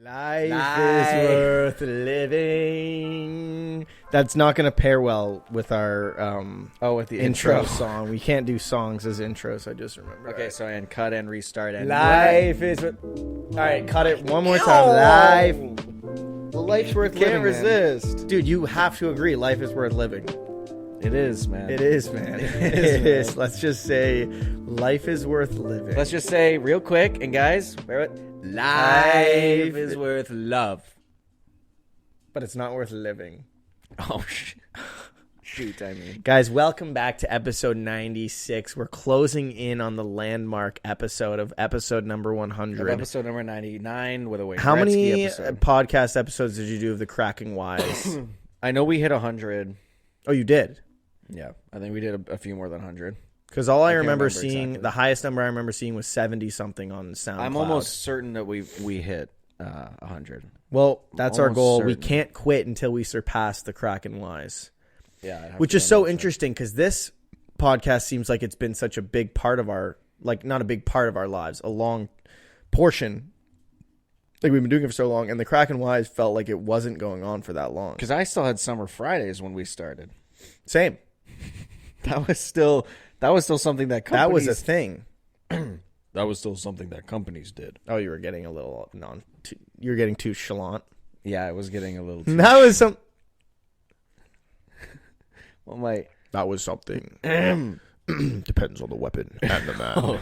Life is worth living. That's not going to pair well with our with the intro song. We can't do songs as intros. I just remember. Okay, so and cut and restart and life is worth. All right, cut it one more time. Life. Life's worth living. Can't resist, man. Dude. You have to agree. Life is worth living. It is, man. It is, man. It is. Let's just say life is worth living. Let's just say real quick, and guys, bear it. Life is worth love. But it's not worth living. Oh, shoot, I mean. Guys, welcome back to episode 96. We're closing in on the landmark episode of episode number 100. Episode number 99 with a Wayne How Gretzky many episode. podcast episodes did you do of the Cracking Wise? I know we hit 100. Oh, you did? Yeah, I think we did a few more than 100. Because all I remember seeing, exactly. the highest number I remember seeing was 70-something on SoundCloud. I'm almost certain that we hit 100. Well, that's our almost goal. certain. We can't quit until we surpass the Cracking Wise. Yeah, Which is so interesting because this podcast seems like it's been such a big part of our, like not a big part of our lives, a long portion. Like we've been doing it for so long, and the Cracking Wise felt like it wasn't going on for that long. Because I still had Summer Fridays when we started. Same. That was still something that companies... That was a thing. That was still something that companies did. Oh, you were getting a little you were getting too chalant. Yeah, I was getting a little too... That was some... Well, That was something. Depends on the weapon and the man.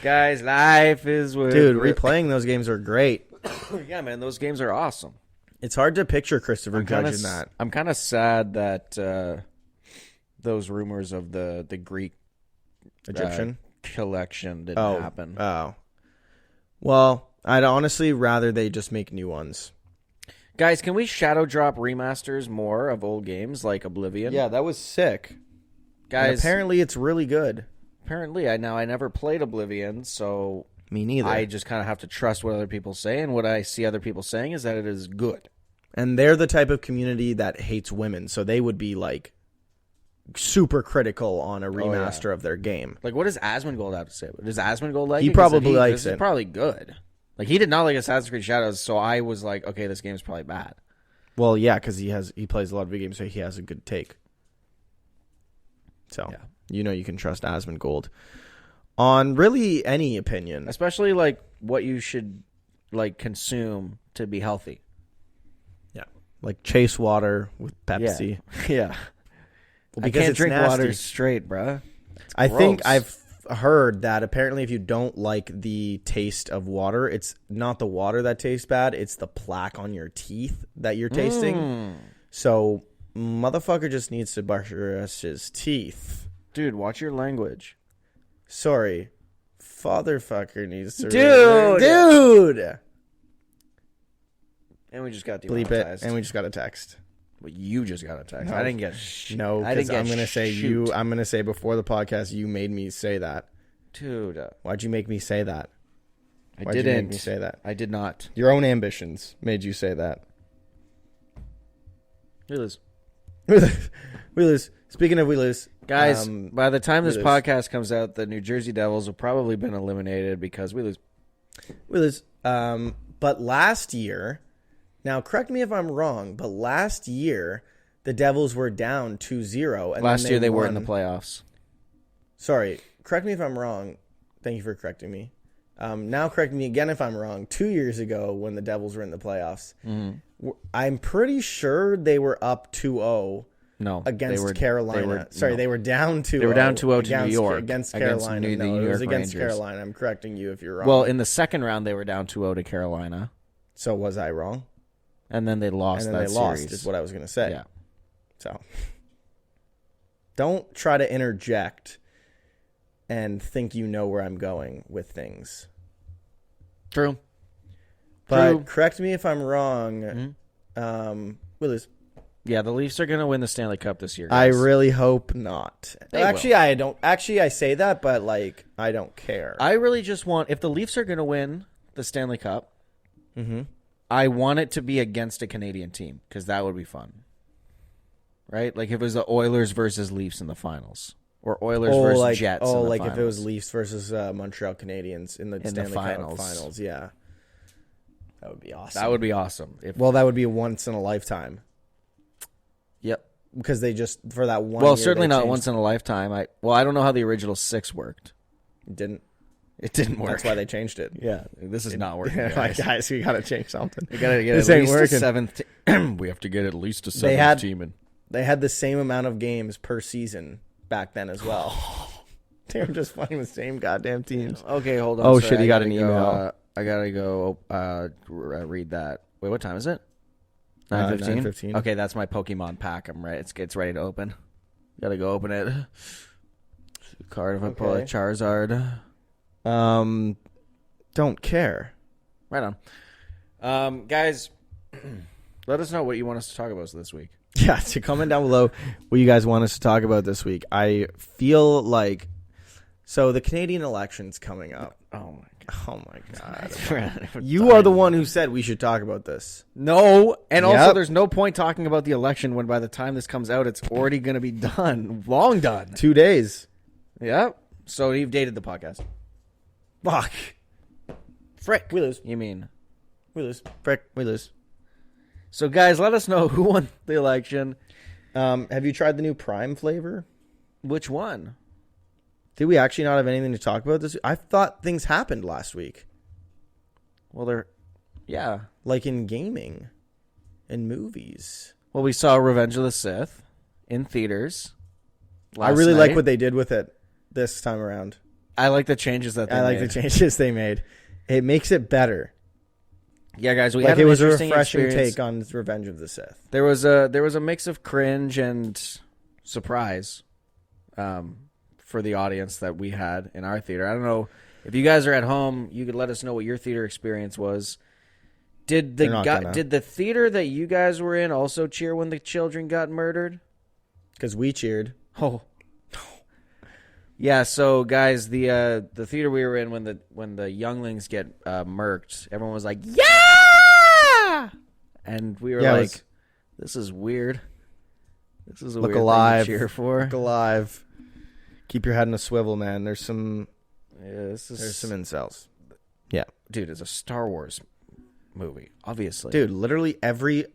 Guys, life is worth... Dude, replaying those games are great. Yeah, man, those games are awesome. It's hard to picture Christopher Judge in that. I'm kind of sad that those rumors of the Greek Egyptian collection didn't happen. Oh. Well, I'd honestly rather they just make new ones. Guys, can we shadow drop remasters more of old games like Oblivion? Yeah, that was sick. Guys, and apparently it's really good. Apparently, I never played Oblivion, so me neither. I just kind of have to trust what other people say, and what I see other people saying is that it is good. And they're the type of community that hates women, so they would be like super critical on a remaster of their game. Like, what does Asmongold have to say? Does Asmongold like it? He probably likes it. This is probably good. Like, he did not like Assassin's Creed Shadows, so I was like, okay, this game's probably bad. Well, yeah, because he plays a lot of big games, so he has a good take. So, yeah. You can trust Asmongold on really any opinion. Especially, like, what you should, like, consume to be healthy. Yeah. Like, chase water with Pepsi. Yeah. Well, I can't drink water straight, bruh. I think I've heard that apparently if you don't like the taste of water, it's not the water that tastes bad, it's the plaque on your teeth that you're tasting. So motherfucker just needs to brush his teeth. Dude, watch your language. Sorry. Fatherfucker needs to... Dude! And we just got demonetized. Bleep it, and we just got a text. Well, you just got a text. No. I didn't get No, because I'm going to say I'm going to say before the podcast, you made me say that. Dude. Why'd you make me say that? Why'd you make me say that? I did not. Your own ambitions made you say that. We lose. We lose. Speaking of we lose. Guys, by the time this podcast comes out, the New Jersey Devils have probably been eliminated because we lose. We lose. But last year... Now, correct me if I'm wrong, but last year, the Devils were down 2-0. And last year, they were in the playoffs. Sorry. Correct me if I'm wrong. Thank you for correcting me. Now, correct me again if I'm wrong. 2 years ago, when the Devils were in the playoffs, I'm pretty sure they were up 2-0 against Carolina. They were down 2-0. They were down 2-0 to New York. Against Carolina. It was against Rangers. Carolina. I'm correcting you if you're wrong. Well, in the second round, they were down 2-0 to Carolina. So was I wrong? And then they lost that series. Lost, is what I was going to say. Yeah. So, don't try to interject and think you know where I'm going with things. True. But correct me if I'm wrong. We lose. Yeah, the Leafs are going to win the Stanley Cup this year, guys. I really hope not. Actually, will. I don't. Actually, I say that, but like, I don't care. I really just want, if the Leafs are going to win the Stanley Cup, I want it to be against a Canadian team because that would be fun. Right? Like if it was the Oilers versus Leafs in the finals. Or Oilers versus Jets in the finals. If it was Leafs versus Montreal Canadiens in the Stanley Cup finals. Yeah. That would be awesome. That would be awesome. Well, that would be once in a lifetime. Yep. Because they just, for that one Well, year, certainly they not changed- once in a lifetime. I don't know how the original 6 worked. It didn't. It didn't work. That's why they changed it. Yeah, this is not working. Like, guys, we got to change something. We got to get This at ain't least working. a 7th. We have to get at least a 7th They had- team in. They had the same amount of games per season back then as well. They were just playing the same goddamn teams. Okay, hold on. Oh, Sorry, shit, you I got gotta an go, email. I gotta go read that. Wait, what time is it? 9:15? 9:15. Okay, that's my Pokemon pack. I'm right. It's ready to open. Gotta go open it. Card if I pull a Okay. Charizard. Don't care. Right on. Guys, let us know what you want us to talk about this week. Yeah, so comment down below what you guys want us to talk about this week. I feel like, so the Canadian election's coming up. Oh my god. my god. You are the one who said we should talk about this. No, and also Yep. there's no point talking about the election when by the time this comes out, it's already going to be done. Long done. 2 days. Yep. So you've dated the podcast. Fuck. Frick. We lose. You mean? We lose. Frick. We lose. So guys, let us know who won the election. Have you tried the new Prime flavor? Which one? Did we actually not have anything to talk about this? I thought things happened last week. Well, yeah. Like in gaming and movies. Well, we saw Revenge of the Sith in theaters. I really like what they did with it this time around. I like the changes that they I like made. the changes they made. It makes it better. Yeah, guys, we Like had it an was a interesting refreshing experience. take on Revenge of the Sith. There was a mix of cringe and surprise for the audience that we had in our theater. I don't know if you guys are at home. You could let us know what your theater experience was. Did the theater that you guys were in also cheer when the children got murdered? Because we cheered. Oh, yeah. So, guys, the theater we were in when the younglings get murked, everyone was like, "Yeah!" And we were like, "This is weird. This is a Look weird alive. thing to cheer for." Look alive. Keep your head in a swivel, man. There's some There's some incels. Yeah. dude. It's a Star Wars movie, obviously. Dude, literally it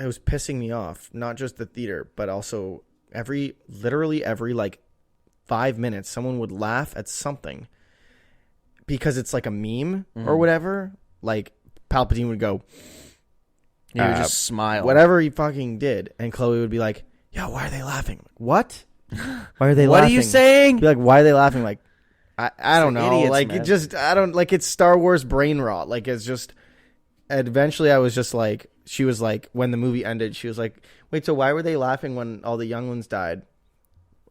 was pissing me off. Not just the theater, but also literally every like 5 minutes, someone would laugh at something because it's like a meme or whatever. Like Palpatine would go, He would just smile. whatever he fucking did, and Chloe would be like, "Yo, why are they laughing? Like, what? Why are they What laughing? are you saying? Be like, why are they laughing? Like, I don't know. idiots, like man. it just I don't like it's Star Wars brain rot. Like it's just. Eventually, I was just like, she was like, when the movie ended, she was like, "Wait, so why were they laughing when all the young ones died?"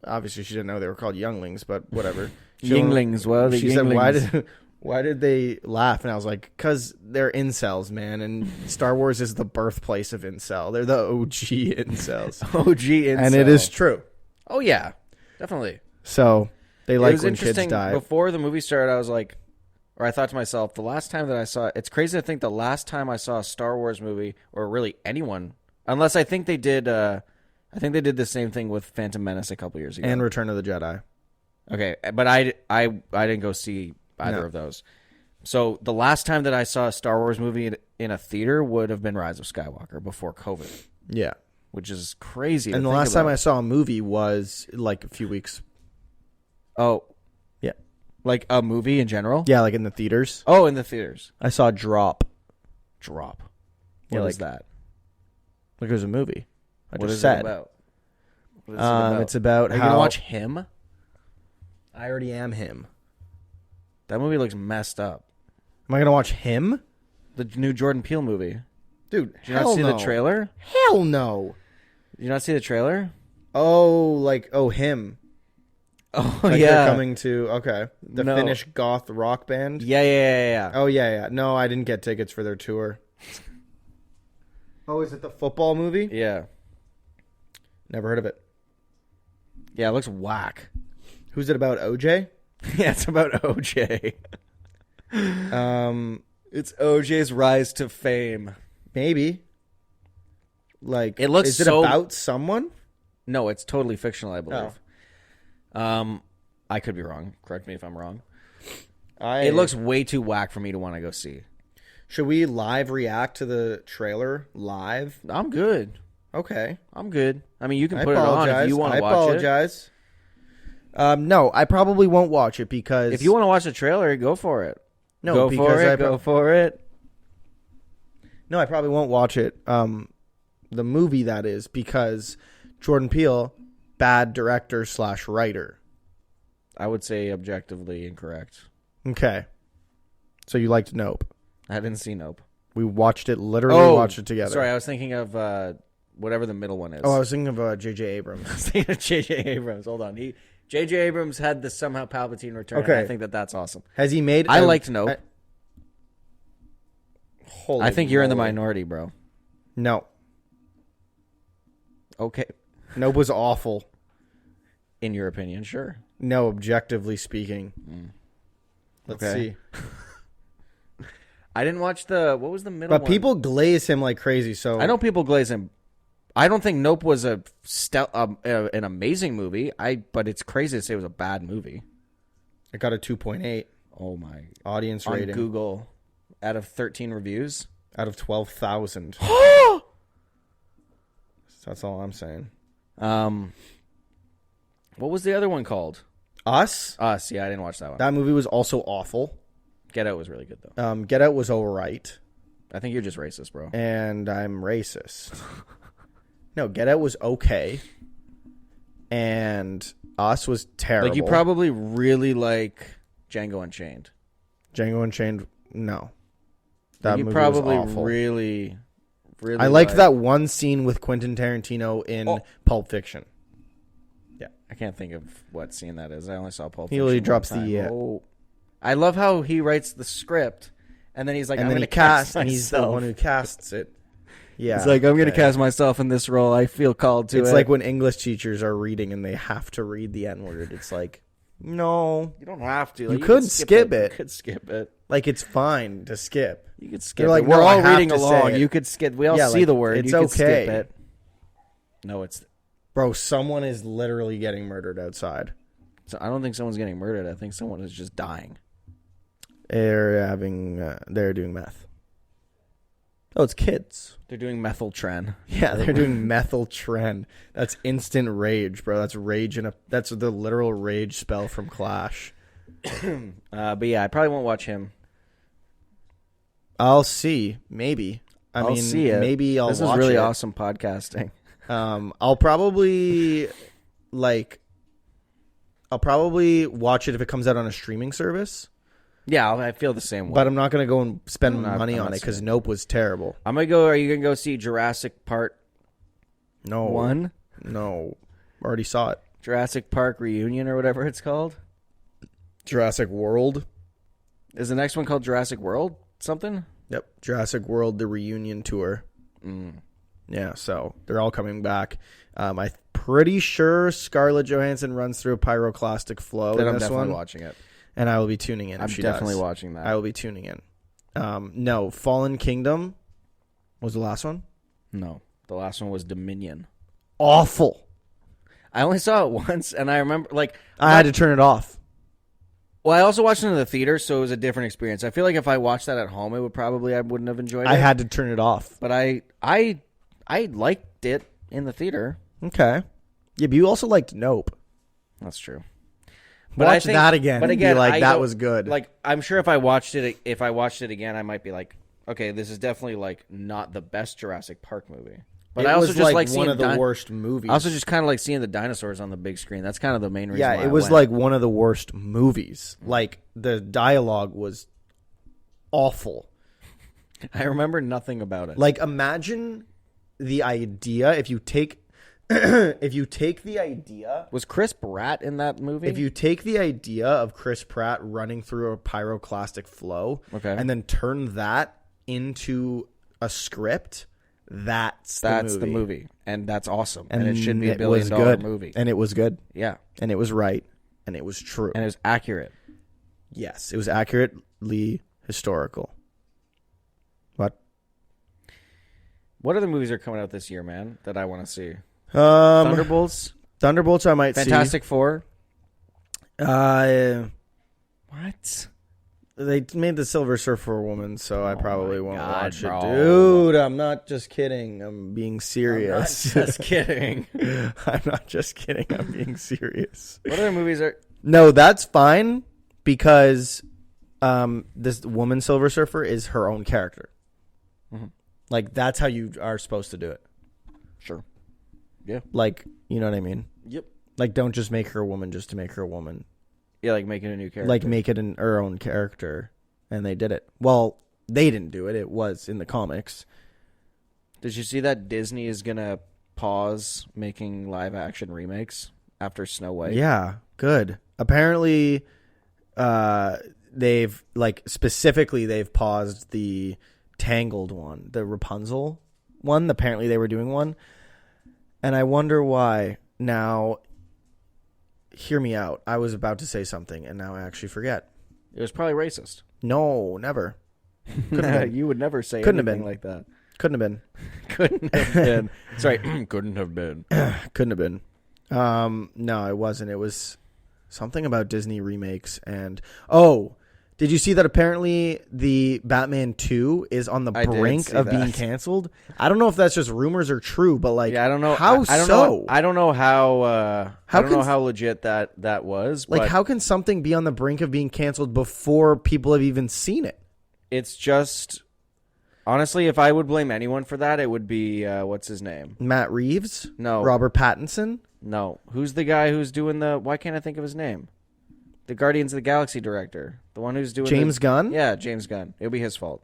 Obviously, she didn't know they were called younglings, but whatever. Yinglings. Well, the she said, Yinglings. why did they laugh? And I was like, "Cause they're incels, man, and Star Wars is the birthplace of incel. They're the OG incels, OG incel. and it is true." Oh yeah, definitely. So they It like was when kids interesting. die. Before the movie started, I was like, or I thought to myself, the last time that I saw, it's crazy to think the last time I saw a Star Wars movie, or really anyone, unless I think they did the same thing with Phantom Menace a couple years ago. And Return of the Jedi. Okay, but I didn't go see either of those. So the last time that I saw a Star Wars movie in a theater would have been Rise of Skywalker before COVID, Yeah. which is crazy. And the last time I saw a movie was like a few weeks. Oh. Yeah. Like a movie in general? Yeah, like in the theaters. Oh, in the theaters. I saw Drop. Drop. Yeah, What like is that? Like it was a movie. I What just is said. it about? What is it about? It's about Are you how gonna watch him? I already am him. That movie looks messed up. Am I gonna watch him? The new Jordan Peele movie. Dude, Did you not see the trailer? Hell no. Did you not see the trailer? Oh, him. Oh Like yeah. they're coming to the No. Finnish goth rock band. Yeah. Oh yeah. No, I didn't get tickets for their tour. Oh, is it the football movie? Yeah. Never heard of it. Yeah, it looks whack. Who's it about? OJ? Yeah, it's about OJ. It's OJ's rise to fame. Maybe. Like, It looks is it so- about someone? No, it's totally fictional, I believe. I could be wrong. Correct me if I'm wrong. It looks way too whack for me to want to go see. Should we live react to the trailer live? I'm good. Okay. I'm good. I mean, you can put it on if you want to watch it. I apologize. No, I probably won't watch it because... If you want to watch the trailer, go for it. No, go because go for it. No, I probably won't watch it. The movie, that is, because Jordan Peele, bad director / writer. I would say objectively incorrect. Okay. So you liked Nope. I didn't see Nope. We watched it, watched it together. Sorry, I was thinking of whatever the middle one is. Oh, I was thinking of J.J. Abrams. I was thinking of J.J. Abrams. Hold on. J.J. Abrams had the somehow Palpatine return. Okay. I think that's awesome. Has he made... I liked Nope. Holy I think you're in the moly. minority, bro. No. Okay. Nope was awful. In your opinion, sure. No, objectively speaking. Let's see. I didn't watch what was the middle one? But people glaze him like crazy, so... I know people glaze him. I don't think Nope was an amazing movie. But it's crazy to say it was a bad movie. It got a 2.8. Oh my! Audience on rating. Google, out of 13 reviews, out of 12,000. That's all I'm saying. What was the other one called? Us? Us. Yeah, I didn't watch that one. That movie was also awful. Get Out was really good though. Get Out was alright. I think you're just racist, bro. And I'm racist. No, Get Out was okay. And Us was terrible. Like, you probably really like Django Unchained. Django Unchained, no. That you movie probably was awful. really I liked that one scene with Quentin Tarantino in Pulp Fiction. Yeah. I can't think of what scene that is. I only saw Pulp He Fiction. really drops the... I love how he writes the script, and then he's like, and I'm then going he to cast casts, and he's the one who casts it. Yeah. He's like, I'm going to cast myself in this role. I feel called to it. It's like when English teachers are reading and they have to read the N-word. It's like, no. You don't have to. Like, you could skip it. You could skip it. Like, it's fine to skip. You could skip like, it. We're no, all reading along. You could skip. We all see the word. It's you could okay. skip it. No, it's... Bro, someone is literally getting murdered outside. So I don't think someone's getting murdered. I think someone is just dying. They're doing meth. Oh, it's kids. They're doing methyltren. Yeah, they're doing methyltren. That's instant rage, bro. That's rage that's the literal rage spell from Clash. But yeah, I probably won't watch him. I'll see. Maybe. I'll see it. Maybe I'll watch it. This is really awesome podcasting. I'll probably watch it if it comes out on a streaming service. Yeah, I feel the same way. But I'm not going to go and spend money on it because Nope was terrible. I'm going to go... Are you going to go see Jurassic Park 1? No. Already saw it. Jurassic Park Reunion or whatever it's called? Jurassic World. Is the next one called Jurassic World something? Yep. Jurassic World, the reunion tour. Yeah, so they're all coming back. I'm pretty sure Scarlett Johansson runs through a pyroclastic flow in this one. I'm definitely watching it. And I will be tuning in if she does. I'm definitely watching that. I will be tuning in. No, Fallen Kingdom was the last one? No, the last one was Dominion. Awful. I only saw it once, and I remember, like... I had to turn it off. Well, I also watched it in the theater, so it was a different experience. I feel like if I watched that at home, I wouldn't have enjoyed it. I had to turn it off. But I liked it in the theater. Okay. Yeah, but you also liked Nope. That's true. But watch that again. But again, like that was good. Like, I'm sure if I watched it again, I might be like, okay, this is definitely like not the best Jurassic Park movie. But I also just like one of the worst movies. I also just kind of like seeing the dinosaurs on the big screen. That's kind of the main reason. Yeah, it was like one of the worst movies. Like the dialogue was awful. I remember nothing about it. Like, imagine the idea if you take the idea... Was Chris Pratt in that movie? If you take the idea of Chris Pratt running through a pyroclastic flow and then turn that into a script, that's the movie. And that's awesome. And it should be $1 billion movie. And it was good. Yeah. And it was right. And it was true. And it was accurate. Yes. It was accurately historical. What other movies are coming out this year, man, that I want to see? Thunderbolts I might see. Fantastic Four. What? They made the Silver Surfer a woman, so I probably won't watch bro. it. Dude, I'm not just kidding. I'm being serious. I'm not just kidding. I'm not just kidding. I'm being serious. What other movies are... No, that's fine because this woman Silver Surfer is her own character. Mm-hmm. Like, that's how you are supposed to do it. Sure. Yeah. Like, you know what I mean? Yep. Like, don't just make her a woman just to make her a woman. Yeah, like making a new character. Like, make it her own character. And they did it. Well, they didn't do it. It was in the comics. Did you see that Disney is going to pause making live-action remakes after Snow White? Yeah, good. Apparently, they've, like, specifically, they've paused the Tangled one. The Rapunzel one. Apparently, they were doing one. And I wonder why. Now, hear me out. I was about to say something, and now I actually forget. It was probably racist. No, never. Couldn't have been. You would never say Couldn't have anything been. like that. Couldn't have been. Couldn't have been. Sorry, couldn't have been. Couldn't have been. No, it wasn't. It was something about Disney remakes. And did you see that apparently the Batman 2 is on the brink of being canceled? I don't know if that's just rumors or true, but like, yeah, I don't know. How I don't so? Know, I don't know how. I don't know how legit that was. Like, but how can something be on the brink of being canceled before people have even seen it? It's just, honestly, if I would blame anyone for that, it would be what's his name? Matt Reeves? No. Robert Pattinson? No. Who's the guy who's doing the? Why can't I think of his name? The Guardians of the Galaxy director, the one who's doing James Gunn. Yeah, James Gunn. It'll be his fault.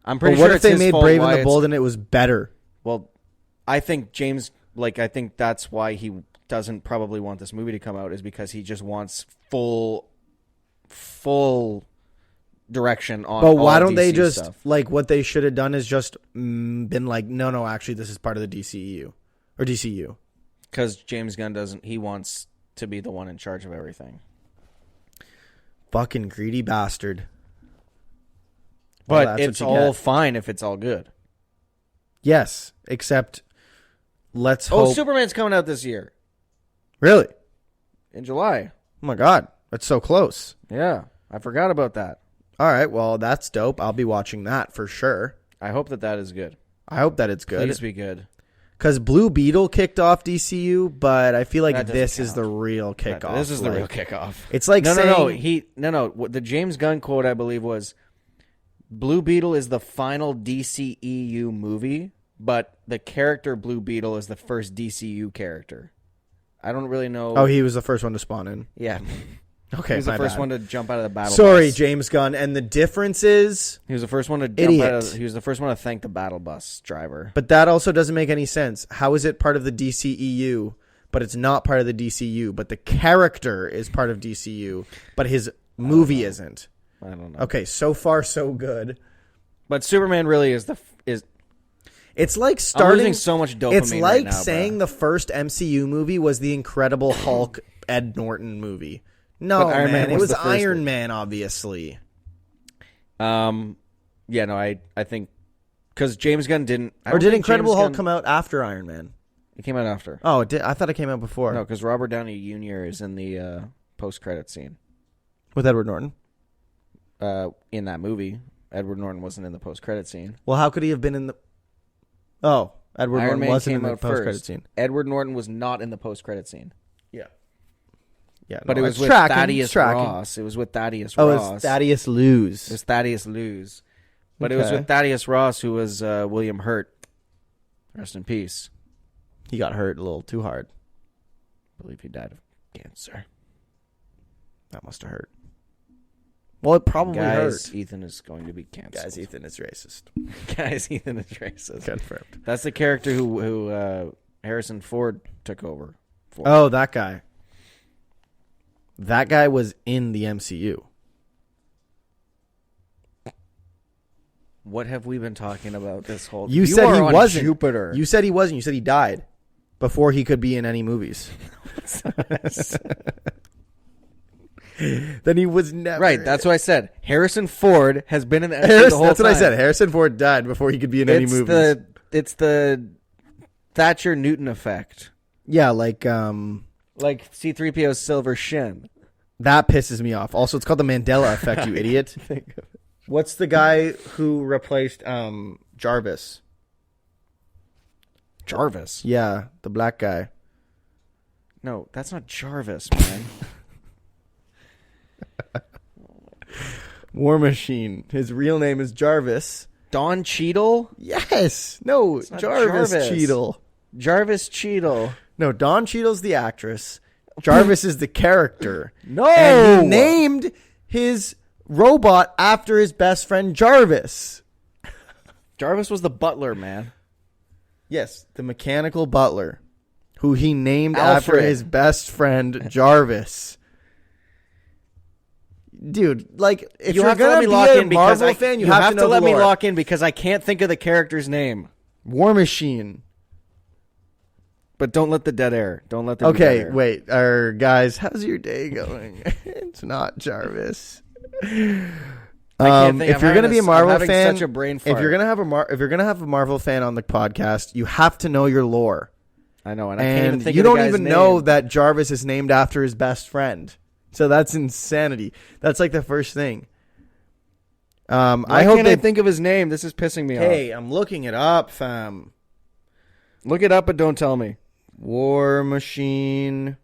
I'm pretty But what sure if it's they his made fault Brave why and the Bold and it was better? Well, I think I think that's why he doesn't probably want this movie to come out, is because he just wants full direction on. But why don't DC they just stuff. like what they should have done is just been like, no, actually, this is part of the DCEU or DCU. Because James Gunn doesn't. He wants to be the one in charge of everything. Fucking greedy bastard. But it's all fine if it's all good. Yes, except let's hope. Oh, Superman's coming out this year. Really? In July. Oh my God, that's so close. Yeah, I forgot about that. All right, well, that's dope. I'll be watching that for sure. I hope that is good. I hope that it's good. Please be good. Because Blue Beetle kicked off DCU, but I feel like That this doesn't is the real kickoff. This is the real kickoff. It's like No. The James Gunn quote, I believe, was Blue Beetle is the final DCEU movie, but the character Blue Beetle is the first DCU character. I don't really know. Oh, he was the first one to spawn in. Yeah. Okay, he was the my first bad. one to jump out of the battle Sorry, bus. James Gunn. And the difference is He was the first one to he was the first one to thank the battle bus driver. But that also doesn't make any sense. How is it part of the DCEU, but it's not part of the DCU, but the character is part of DCU, but his movie isn't? I don't know. Okay, so far so good. But Superman really is It's like I'm starting losing so much dopamine. It's like right now, saying bro. the first MCU movie was the Incredible Hulk Ed Norton movie. No, But Iron Man it was was the first Iron one. Man, obviously. Yeah, no, I think because James Gunn didn't. Or did Incredible Hulk come out after Iron Man? It came out after. Oh, it did. I thought it came out before. No, because Robert Downey Jr. is in the post-credit scene With Edward Norton. in that movie. Edward Norton wasn't in the post-credit scene. Well, how could he have been in the? Oh, Edward Iron Norton Man wasn't in came the out post-credit first. scene. Edward Norton was not in the post-credit scene. Yeah, But no, it was it's with tracking, Thaddeus it's tracking. Ross. It was with Thaddeus Oh, Ross. it's Thaddeus Luz. It was Thaddeus Luz. But it was Okay. with Thaddeus Ross, who was William Hurt. Rest in peace. He got hurt a little too hard. I believe he died of cancer. That must have hurt. Well, it probably Guys, hurt. Ethan is going to be canceled. Guys, Ethan is racist. Guys, Ethan is racist. Confirmed. That's the character who Harrison Ford took over for. Oh, that guy. That guy was in the MCU. What have we been talking about this whole? You said he are on wasn't. Jupiter. You said he wasn't. You said he died before he could be in any movies. Then he was never right. That's what I said. Harrison Ford has been in the MCU the whole That's time. what I said. Harrison Ford died before he could be in any movies. It's the Thatcher Newton effect. Yeah, like Like C-3PO's silver shin. That pisses me off. Also, it's called the Mandela effect, you idiot. What's the guy who replaced Jarvis? Jarvis? Yeah, the black guy. No, that's not Jarvis, man. War Machine. His real name is Jarvis. Don Cheadle? Yes. No, Jarvis Cheadle. Jarvis Cheadle. No, Don Cheadle's the actress. Jarvis is the character. No! And he named his robot after his best friend Jarvis. Jarvis was the butler, man. Yes, the mechanical butler, who he named Alfred. after his best friend Jarvis. Dude, like, if You you're have to let going me to lock be a in because Marvel fan, you have to know let the me lore. lock in because I can't think of the character's name. War Machine. But don't let the dead air. Don't let the dead air. Wait. Guys, how's your day going? It's not Jarvis. I can't think. If you're gonna be a Marvel I'm having fan, such a brain fart. if you're gonna have a Marvel fan on the podcast, you have to know your lore. I know, and I can't even And think you of the don't guy's even name. know that Jarvis is named after his best friend. So that's insanity. That's like the first thing. I hope can't they I think of his name? This is pissing me off. Hey, I'm looking it up, fam. Look it up, but don't tell me. War Machine.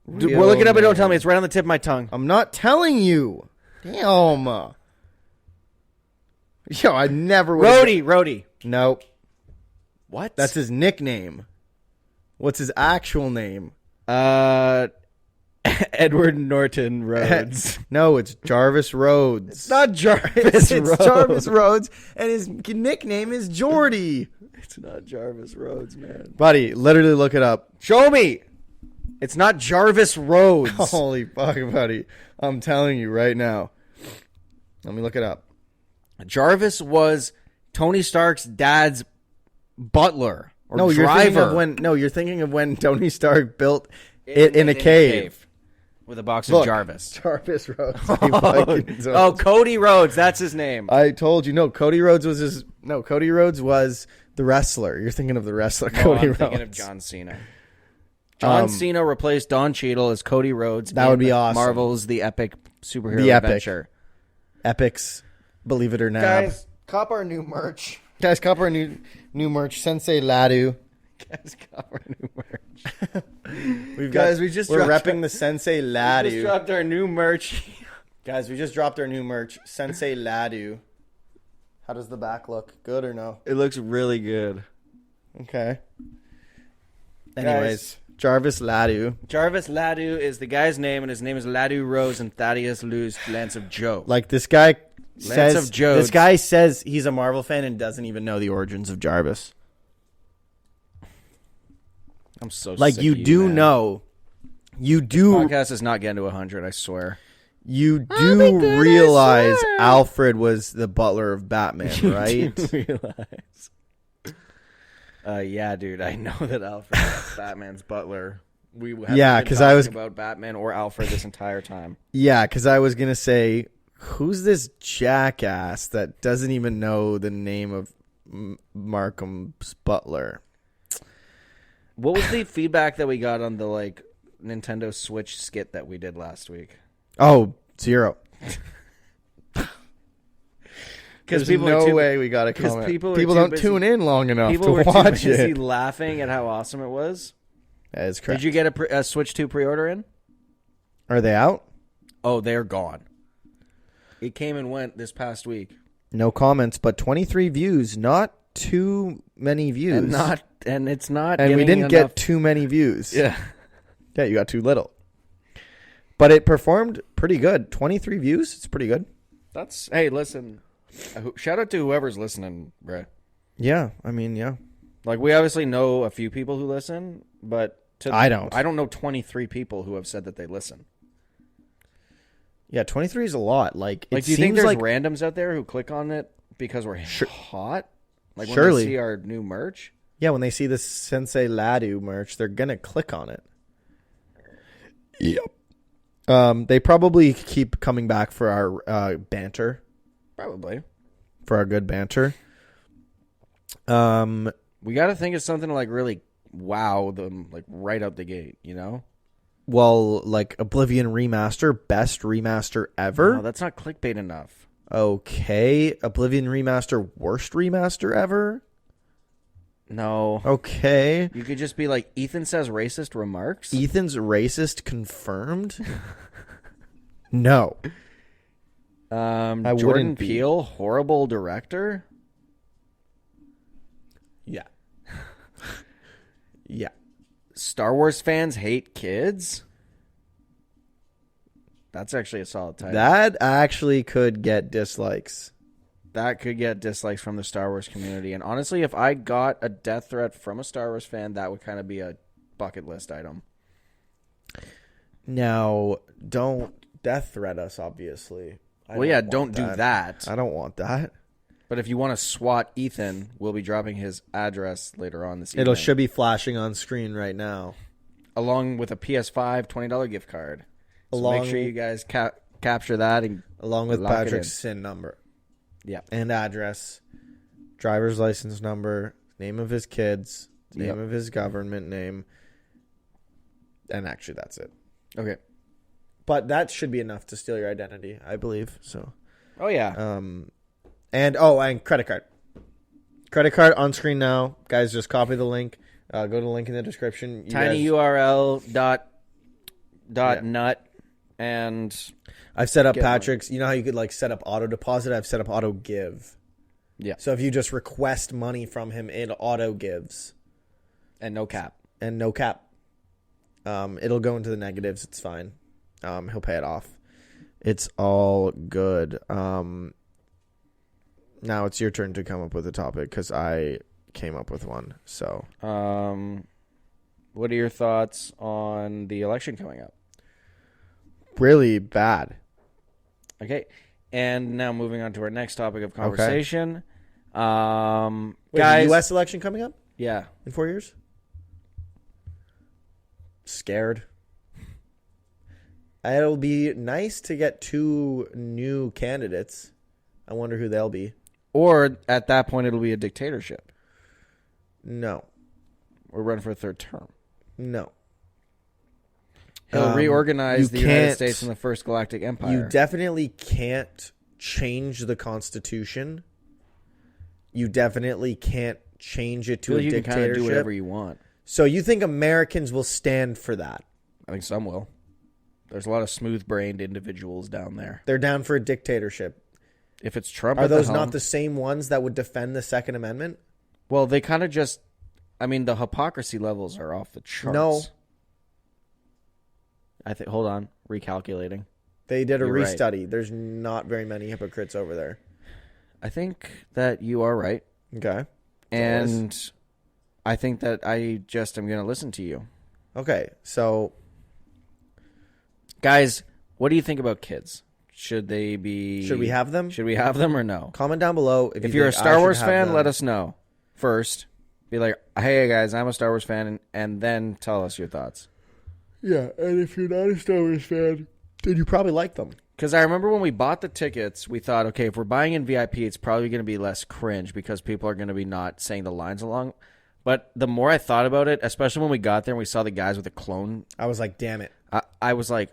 Well, look it up, but don't tell me. It's right on the tip of my tongue. I'm not telling you. Damn. Yo, I never would. Rhodey. No, What? that's his nickname. What's his actual name? Edward Norton Rhodes. No, it's Jarvis Rhodes. It's not Jarvis It's Rhodes. Jarvis Rhodes, and his nickname is Jordy. It's not Jarvis Rhodes, man. Buddy, literally look it up. Show me. It's not Jarvis Rhodes. Holy fuck, buddy. I'm telling you right now. Let me look it up. Jarvis was Tony Stark's dad's butler or No, driver. you're thinking of when Tony Stark built it in a cave. with a box Look, of Jarvis. Jarvis Rhodes. You fucking Oh, Cody Rhodes. That's his name. I told you. No, Cody Rhodes was Cody Rhodes was the wrestler. You're thinking of the wrestler, Cody Rhodes. Thinking of John Cena. John Cena replaced Don Cheadle as Cody Rhodes. That would be awesome. Marvel's The Epic Superhero The Epic. Adventure. Epics, believe it or not. Guys, cop our new merch. Guys, cop our new merch. Sensei Ladu. Guys, cop our new merch. We're dropped repping the Sensei Ladu. We just dropped our new merch. Guys, we just dropped our new merch. Sensei Ladu. How does the back look? Good or no? It looks really good. Okay. Anyways, Jarvis Ladu. Jarvis Ladu is the guy's name, and his name is Ladu Rose and Thaddeus Luz, Lance of Joe. Like this guy Lance of Jodes. This guy says he's a Marvel fan and doesn't even know the origins of Jarvis. I'm so Like sick you of do man. know. You do Podcast is not getting to 100, I swear. You do realize Alfred was the butler of Batman, right? Do realize. Yeah, dude, I know that Alfred is Batman's butler. We haven't been 'cause I was talking about Batman or Alfred this entire time. Yeah, because I was gonna say, who's this jackass that doesn't even know the name of Markham's butler? What was the feedback that we got on the Nintendo Switch skit that we did last week? Oh, 0. Because There's no way we got a comment. People don't tune in long enough people to were watch too busy it. laughing at how awesome it was. That is correct. Did you get a Switch 2 pre-order in? Are they out? Oh, they're gone. It came and went this past week. No comments, but 23 views. Not too many views. And it's not. And we didn't enough. get too many views. Yeah. Yeah, you got too little. But it performed pretty good. 23 views. It's pretty good. Hey, listen. Shout out to whoever's listening, bruh. Yeah, I mean, yeah. Like, we obviously know a few people who listen, but I don't. I don't know 23 people who have said that they listen. Yeah, 23 is a lot. Like, do you think there's randoms out there who click on it because we're hot? Like, when Surely. they see our new merch? Yeah, when they see the Sensei Ladu merch, they're going to click on it. Yep. They probably keep coming back for our banter. Probably. For our good banter. We got to think of something to, really wow them, right out the gate, you know? Well, like Oblivion remaster, best remaster ever. No, that's not clickbait enough. Okay, Oblivion remaster, worst remaster ever. No. Okay. You could just be like, Ethan says racist remarks. Ethan's racist confirmed. No. Jordan Peele, horrible director. Yeah. Yeah. Star Wars fans hate kids. That's actually a solid title. That actually could get dislikes. That could get dislikes from the Star Wars community. And honestly, if I got a death threat from a Star Wars fan, that would kind of be a bucket list item. Now, don't death threat us, obviously. Don't do that. I don't want that. But if you want to swat Ethan, we'll be dropping his address later on this evening. It should be flashing on screen right now. Along with a PS5 $20 gift card. So make sure you guys capture that. And along with Patrick's SIN number. Yeah. And address. Driver's license number. Name of his kids. Name of his government name. And actually, that's it. Okay. But that should be enough to steal your identity, I believe. So. Oh, yeah. And credit card. Credit card on screen now. Guys, just copy the link. Go to the link in the description. TinyURL .nut and I've set up Patrick's. You know how you could like set up auto deposit? I've set up auto give. Yeah. So if you just request money from him, it auto gives. And no cap. It'll go into the negatives. It's fine. He'll pay it off. It's all good. Now it's your turn to come up with a topic because I came up with one. So, what are your thoughts on the election coming up? Really bad. Okay, and now moving on to our next topic of conversation. Wait, guys, the U.S. election coming up? Yeah, in 4 years. Scared. It'll be nice to get 2 new candidates. I wonder who they'll be. Or at that point, it'll be a dictatorship. No. We're running for a third term. No. He'll reorganize the United States in the First Galactic Empire. You definitely can't change the Constitution. You definitely can't change it to a dictatorship. You can kind of do whatever you want. So you think Americans will stand for that? I think some will. There's a lot of smooth-brained individuals down there. They're down for a dictatorship. If it's Trump, are those not the same ones that would defend the Second Amendment? Well, they kind of just. I mean, the hypocrisy levels are off the charts. No. I think. Hold on, recalculating. They did a You're restudy. Right. There's not very many hypocrites over there. I think that you are right. Okay. And I think that I just am going to listen to you. Okay, so. Guys, what do you think about kids? Should they be... Should we have them? Should we have them or no? Comment down below. If you're a Star Wars fan, let us know. First, be like, hey, guys, I'm a Star Wars fan, and then tell us your thoughts. Yeah, and if you're not a Star Wars fan, then you probably like them. Because I remember when we bought the tickets, we thought, okay, if we're buying in VIP, it's probably going to be less cringe because people are going to be not saying the lines along. But the more I thought about it, especially when we got there and we saw the guys with the clone, I was like, damn it. I was like,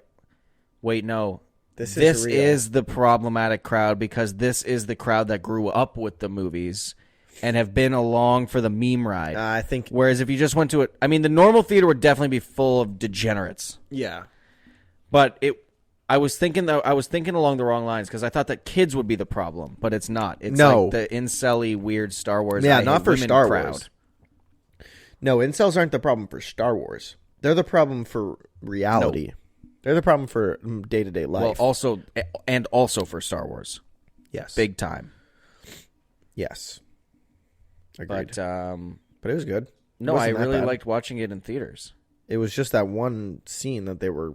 wait, no. This is the problematic crowd because this is the crowd that grew up with the movies and have been along for the meme ride. I think. Whereas if you just went to it, I mean, the normal theater would definitely be full of degenerates. Yeah. But I was thinking along the wrong lines because I thought that kids would be the problem, but it's not. It's like the incel-y weird Star Wars. Yeah, not for Star Wars. No, incels aren't the problem for Star Wars. They're the problem for reality. No. They're the problem for day-to-day life. Well, also for Star Wars. Yes. Big time. Yes. Agreed. But it was good. No, I really liked watching it in theaters. It was just that one scene that they were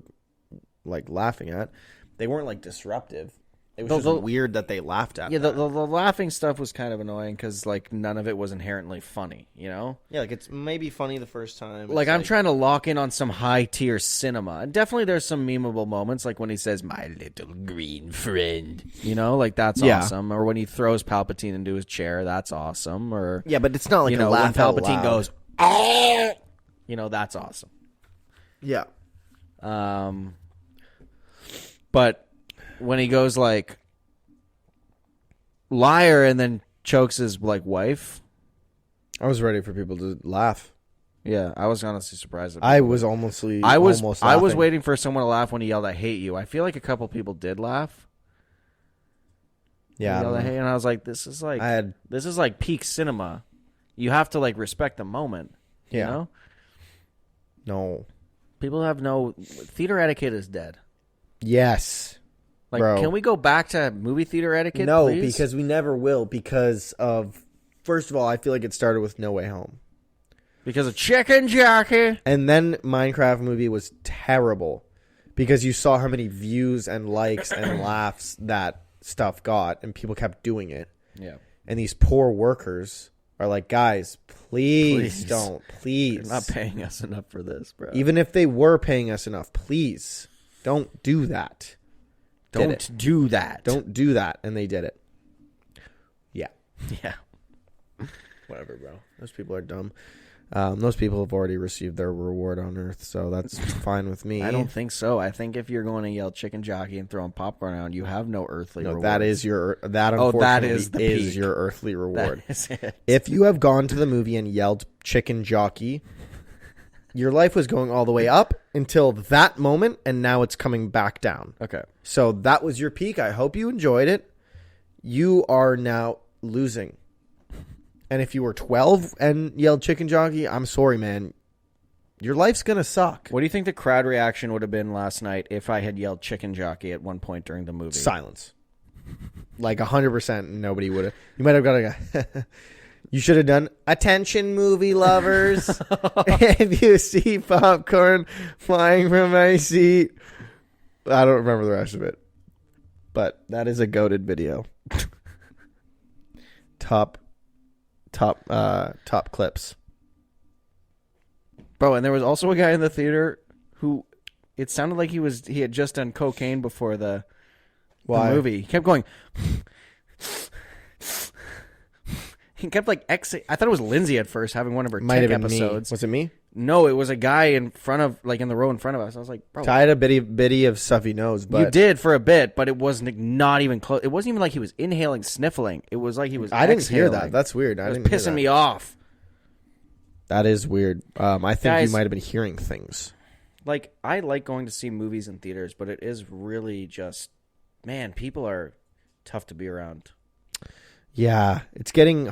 like laughing at. They weren't like disruptive. It was just weird that they laughed at. Yeah, the laughing stuff was kind of annoying because like none of it was inherently funny, you know? Yeah, like it's maybe funny the first time. Like I'm trying to lock in on some high tier cinema, and definitely there's some memeable moments, like when he says "my little green friend," you know, like that's awesome. Or when he throws Palpatine into his chair, that's awesome. Or yeah, but it's not like when Palpatine goes, "Ah!" You know, that's awesome. Yeah. But when he goes like liar and then chokes his like wife, I was ready for people to laugh. yeah, I was honestly surprised. I was almost I was laughing. waiting for someone to laugh when he yelled, "I hate you." I feel like a couple people did laugh. Yeah, And I was like, this is like peak cinema. You have to like respect the moment. Yeah. You know? No. People have no theater etiquette is dead. Yes. Like, Bro. Can we go back to movie theater etiquette? No, please? because we never will. Because of, first of all, I feel like it started with No Way Home. Because of Chicken Jockey. And then Minecraft movie was terrible because you saw how many views and likes and laughs that stuff got, and people kept doing it. Yeah. And these poor workers are like, guys, please don't. Please. They're not paying us enough for this, bro. Even if they were paying us enough, please don't do that. Don't do that. Don't do that. And they did it. Yeah. Yeah. Whatever, bro. Those people are dumb. Those people have already received their reward on Earth, so that's fine with me. I don't think so. I think if you're going to yell chicken jockey and throwing popcorn around, you have no earthly reward. That is unfortunately that is the is peak. your earthly reward. That is it. If you have gone to the movie and yelled chicken jockey, your life was going all the way up until that moment, and now it's coming back down. Okay. So that was your peak. I hope you enjoyed it. You are now losing. And if you were 12 and yelled chicken jockey, I'm sorry, man. Your life's going to suck. What do you think the crowd reaction would have been last night if I had yelled chicken jockey at one point during the movie? Silence. Like 100%, nobody would have. You might have got a... You should have done, attention movie lovers. If you see popcorn flying from my seat. I don't remember the rest of it. But that is a goated video. Top clips. Bro, and there was also a guy in the theater who it sounded like he had just done cocaine before the movie. He kept going. He kept like I thought it was Lindsay at first having one of her tech episodes. Was it me? No, it was a guy in front of in the row in front of us. I was like, bro, I had a bitty of stuffy nose, but you did for a bit, but it wasn't not even close. It wasn't even like he was inhaling, sniffling. It was like he was. I didn't hear exhaling. that. That's weird. It was pissing me off. That is weird. I think Guys, you might have been hearing things. Like, I like going to see movies in theaters, but it is really just, man, people are tough to be around. Yeah, it's getting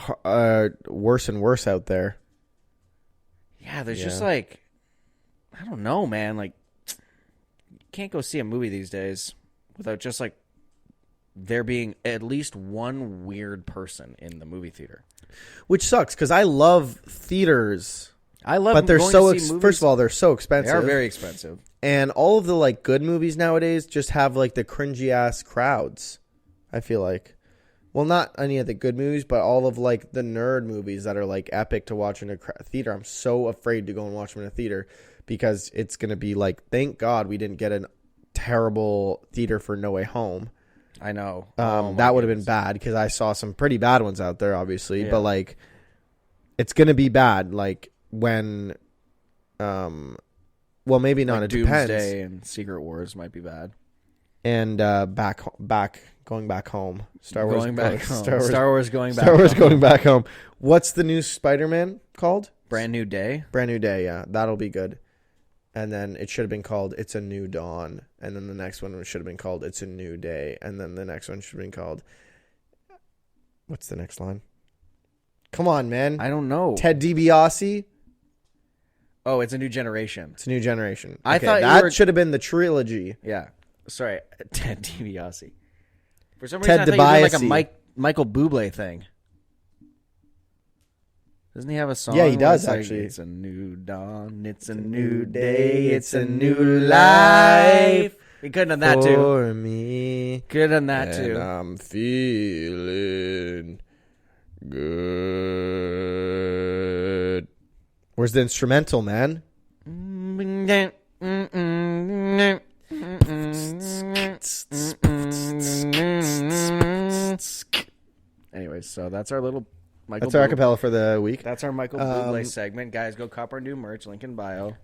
worse and worse out there. Yeah, there's just like, I don't know, man. Like, you can't go see a movie these days without just like there being at least one weird person in the movie theater. Which sucks because I love theaters. But they're so first of all, they're so expensive. They are very expensive. And all of the like good movies nowadays just have like the cringy ass crowds. I feel like. Well, not any of the good movies, but all of like the nerd movies that are like epic to watch in a theater. I'm so afraid to go and watch them in a theater because it's going to be like, thank God we didn't get a terrible theater for No Way Home. I know. That would have been bad because I saw some pretty bad ones out there, obviously. Yeah. But like, it's going to be bad. Like when, well, maybe not. Like it depends. Doomsday and Secret Wars might be bad. And going back home. Star Wars going back home. What's the new Spider-Man called? Brand New Day. Brand New Day, yeah. That'll be good. And then it should have been called It's a New Dawn. And then the next one should have been called It's a New Day. And then the next one should have been called... What's the next line? Come on, man. I don't know. Ted DiBiase? Oh, It's a New Generation. It's a New Generation. I thought that should have been the trilogy. Yeah. Sorry, Ted DiBiase. For some reason, I thought you were doing like a Michael Bublé thing. Doesn't he have a song? Yeah, he does, like, actually. It's a new dawn, it's a new day, it's a new life. We could have done that too. For me. Could have done that too. I'm feeling good. Where's the instrumental, man? Anyways, so that's our little Michael. That's our acapella for the week. That's our Michael Bublé segment. Guys, go cop our new merch. Link in bio.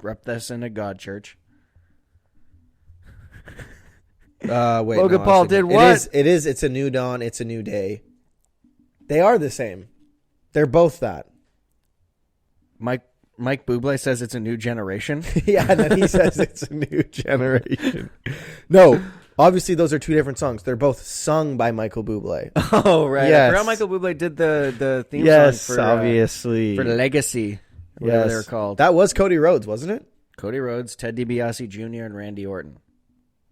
Rep this in a God church. Wait, Logan Paul did what? It's a new dawn. It's a new day. They are the same. They're both that. Mike Bublé says it's a new generation. Yeah, and then he says it's a new generation. No, obviously those are two different songs. They're both sung by Michael Bublé. Oh, right. Yes. I forgot Michael Bublé did the theme Yes, song for obviously. for Legacy, whatever they're called. That was Cody Rhodes, wasn't it? Cody Rhodes, Ted DiBiase Jr., and Randy Orton.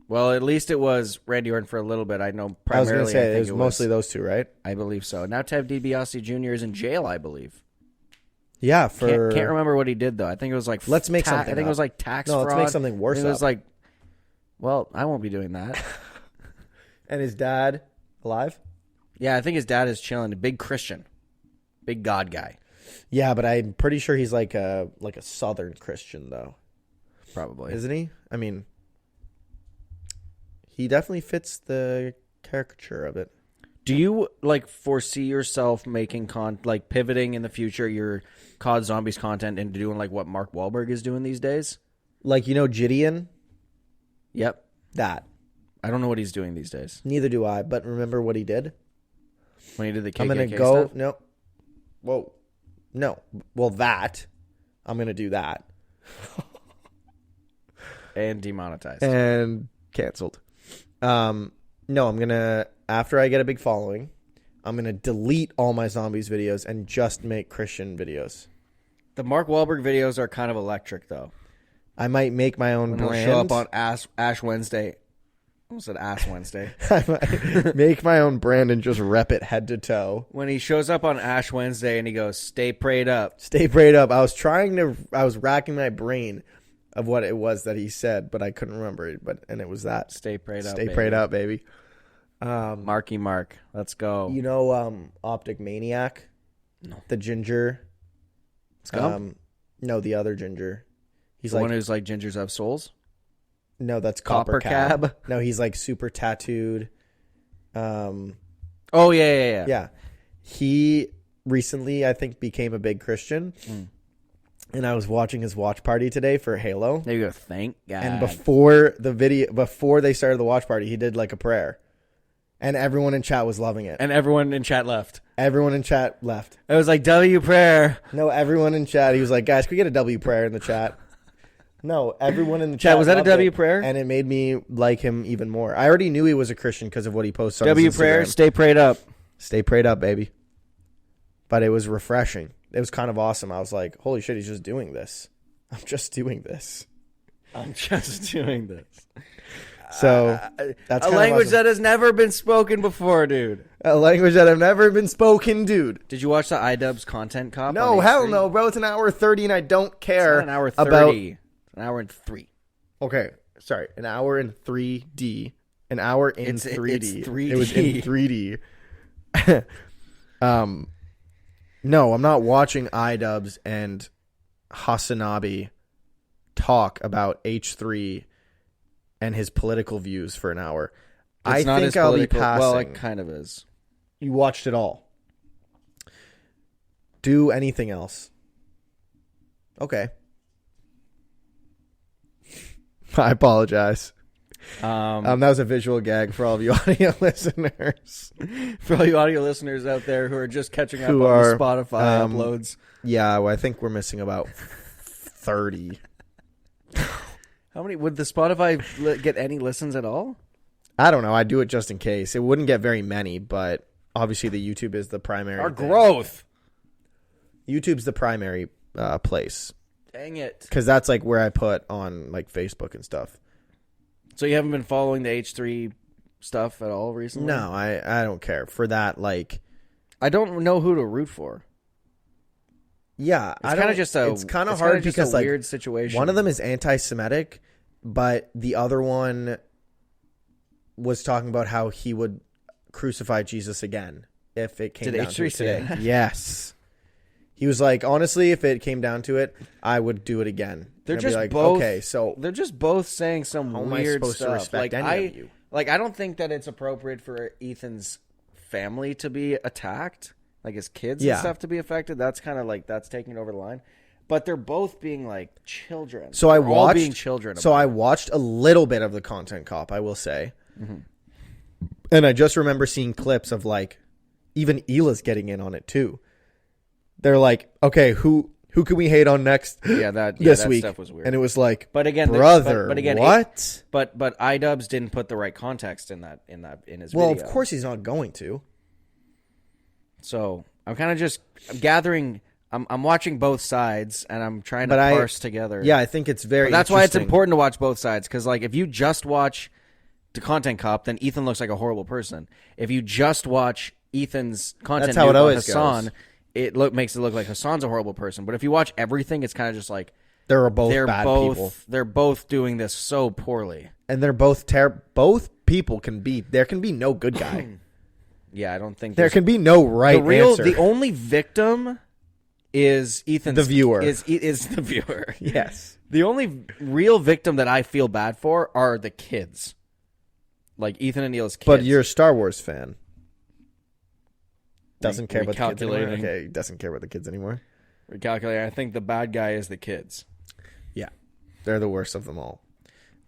Well, at least it was Randy Orton for a little bit. I know primarily. I was going to say it was mostly those two, right? I believe so. Now Ted DiBiase Jr. is in jail, I believe. Yeah, can't remember what he did though. I think it was like let's make something. I think it was like tax fraud. fraud. Let's make something worse. It was like, well, I won't be doing that. And his dad alive? Yeah, I think his dad is chilling. A big Christian, big God guy. Yeah, but I'm pretty sure he's like a Southern Christian though. Probably, isn't he? I mean, he definitely fits the caricature of it. Do you like foresee yourself making pivoting in the future your COD Zombies content into doing like what Mark Wahlberg is doing these days? Like, Gideon? Yep. That. I don't know what he's doing these days. Neither do I, but remember what he did? When he did the KKK I'm going to go, stuff? no. Whoa. No. Well, that. I'm going to do that. And demonetized. And canceled. No, I'm going to, after I get a big following, I'm going to delete all my zombies videos and just make Christian videos. The Mark Wahlberg videos are kind of electric, though. I might make my own When brand. he'll show up on Ash Wednesday. I almost said Ass Wednesday. I might make my own brand and just rep it head to toe. When he shows up on Ash Wednesday and he goes, "Stay prayed up." Stay prayed up. I was racking my brain of what it was that he said, but I couldn't remember it. And it was that. Stay prayed up. Stay prayed up, baby. Marky Mark. Let's go. You know Optic Maniac? No. The ginger. Scump? No, the other ginger. He's the like one who's like gingers have souls? No, that's Copper Cab. No, he's like super tattooed. Oh, yeah. Yeah. He recently, I think, became a big Christian. And I was watching his watch party today for Halo. There you go. Thank God. And before they started the watch party, he did like a prayer. And everyone in chat was loving it. And everyone in chat left. Everyone in chat left. It was like W prayer. No, everyone in chat. He was like, guys, can we get a W prayer in the chat? No, everyone in the chat. Was that a W prayer? And it made me like him even more. I already knew he was a Christian because of what he posts on W his prayer, Instagram. stay prayed up. Stay prayed up, baby. But it was refreshing. It was kind of awesome. I was like, holy shit, he's just doing this. I'm just doing this. So that's a language that has never been spoken before, dude. A language that have never been spoken, dude. Did you watch the iDubbbz content cop? No, hell no, bro. It's an hour 30 and I don't care. It's not an hour 30. It's an hour and 3. Okay, sorry. An hour in 3D. An hour in 3D. It's 3D. It was in 3D. No, I'm not watching iDubbbz and Hasanabi talk about H3 and his political views for an hour. I think I'll be passing. Well, it kind of is. You watched it all. Do anything else. Okay. I apologize. That was a visual gag for all of you audio listeners. For all you audio listeners out there who are just catching up on the Spotify uploads. Yeah, well, I think we're missing about 30. How many would the Spotify get any listens at all? I don't know. I do it just in case. It wouldn't get very many, but obviously the YouTube is the primary. Our growth. YouTube's the primary place. Dang it. Because that's like where I put on like Facebook and stuff. So you haven't been following the H3 stuff at all recently? No, I don't care for that. Like, I don't know who to root for. Yeah, it's kind of just a. It's kind of hard because a like weird situation. One of them is anti-Semitic, but the other one was talking about how he would crucify Jesus again if it came down to it today. Yes, he was like, honestly, if it came down to it, I would do it again. They're just like, both. Okay, so they're just both saying some how weird am I supposed stuff. to respect any of you? Like, I don't think that it's appropriate for Ethan's family to be attacked. Like his kids and stuff to be affected, that's kind of like that's taking over the line. But they're both being like children. So I watched being children. So I watched a little bit of the content cop, I will say. And I just remember seeing clips of like even Hila's getting in on it too. They're like, okay, who can we hate on next? This week stuff was weird. And it was like, but again, brother, but again, what? But iDubbbz didn't put the right context in his Well, video. of course he's not going to. So I'm kind of just gathering. I'm watching both sides and I'm trying to parse together. Yeah, I think it's very. But that's why it's important to watch both sides, because like if you just watch the content cop, then Ethan looks like a horrible person. If you just watch Ethan's content, that's how it always Hassan, goes. It makes it look like Hassan's a horrible person. But if you watch everything, it's kind of just like they're both bad people. They're both doing this so poorly, and they're both terrible. Both people can be. There can be no good guy. Yeah, I don't think there can be no right answer. The only victim is Ethan's. The viewer is the viewer. Yes. The only real victim that I feel bad for are the kids, like Ethan and Neil's kids. But you're a Star Wars fan. Doesn't care about the kids anymore. Okay, doesn't care about the kids anymore. Recalculating. I think the bad guy is the kids. Yeah, they're the worst of them all.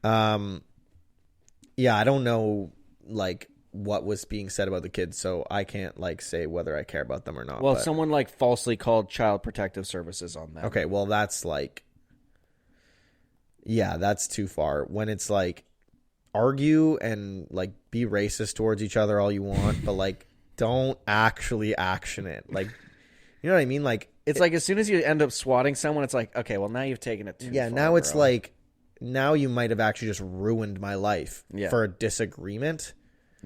Yeah, I don't know like what was being said about the kids, so I can't like say whether I care about them or not. Well, someone like falsely called Child Protective Services on them. Okay, well that's like, yeah, that's too far. When it's like argue and like be racist towards each other all you want, but like don't actually action it. Like, you know what I mean? Like it's like as soon as you end up swatting someone, it's like, okay, well now you've taken it too far. Yeah, now it's like, now you might have actually just ruined my life for a disagreement.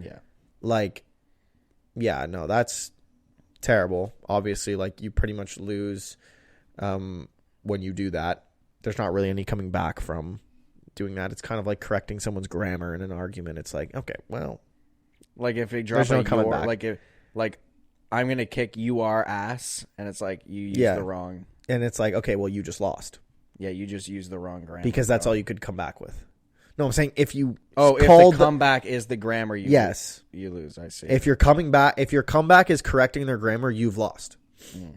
Yeah. Like, yeah, no, that's terrible. Obviously, like you pretty much lose when you do that. There's not really any coming back from doing that. It's kind of like correcting someone's grammar in an argument. It's like, okay, well, like if they drop a coming back. Like I'm gonna kick your ass, and it's like you used the wrong. And it's like, okay, well, you just lost. Yeah, you just used the wrong grammar. Because that's all you could come back with. No, I'm saying if you if the comeback is the grammar, you lose. I see. If your comeback is correcting their grammar, you've lost.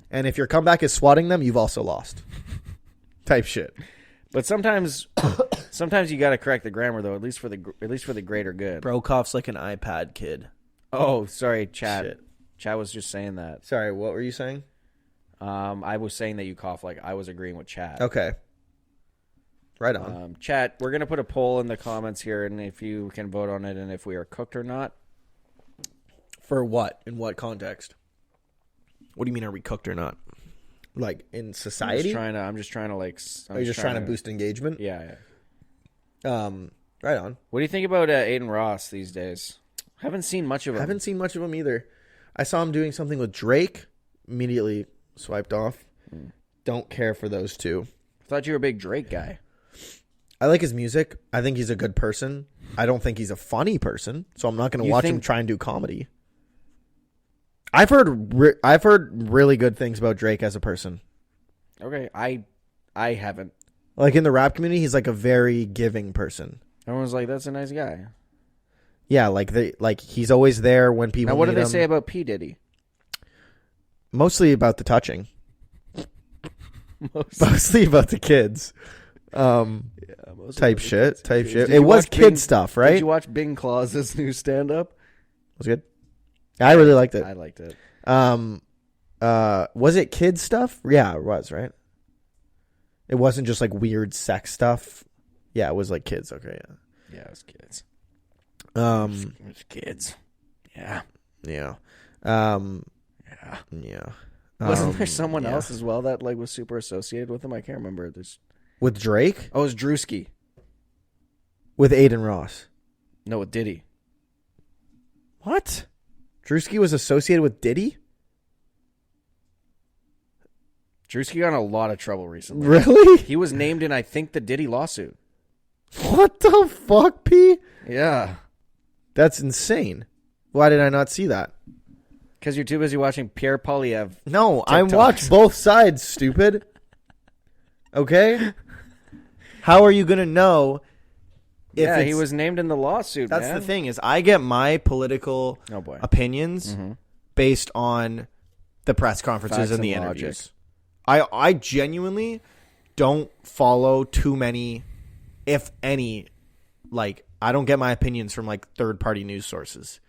And if your comeback is swatting them, you've also lost. Type shit. But sometimes you got to correct the grammar though, at least for the greater good. Bro coughs like an iPad kid. Oh, sorry, Chad. Shit. Chad was just saying that. Sorry, what were you saying? I was saying that you cough like I was agreeing with Chad. Okay. Right on. Chad, we're going to put a poll in the comments here, and if you can vote on it and if we are cooked or not. For what? In what context? What do you mean, are we cooked or not? Like, in society? I'm just trying to like... Are you just trying to boost engagement? Yeah. Right on. What do you think about Aiden Ross these days? Haven't seen much of him. Haven't seen much of him either. I saw him doing something with Drake. Immediately swiped off. Don't care for those two. I thought you were a big Drake guy. I like his music. I think he's a good person. I don't think he's a funny person, so I'm not going to watch him try and do comedy. I've heard really good things about Drake as a person. Okay, I haven't. Like in the rap community, he's like a very giving person. Everyone's like, "That's a nice guy." Yeah, like he's always there when people. Now, what do they him. say about P Diddy? Mostly about the touching. Mostly about the kids. Type shit. It was kid stuff, right? Did you watch Bing Claus's new stand-up? It was good. I really liked it. I liked it. Was it kid stuff? Yeah, it was, right? It wasn't just like weird sex stuff. Yeah, it was like kids. Okay, yeah. Yeah, it was kids. It was kids. Yeah. Yeah. Yeah. Wasn't there someone else as well that like was super associated with him? I can't remember. With Drake? Oh, it was Drewski. With Aiden Ross. No, with Diddy. What? Drewski was associated with Diddy? Drewski got in a lot of trouble recently. Really? He was named in, I think, the Diddy lawsuit. What the fuck, P? Yeah. That's insane. Why did I not see that? Because you're too busy watching Pierre Polyev. No, I watch both sides, stupid. Okay? How are you going to know if he was named in the lawsuit, That's the thing, is I get my political opinions based on the press conferences and the interviews. I genuinely don't follow too many, if any, like, I don't get my opinions from like third-party news sources,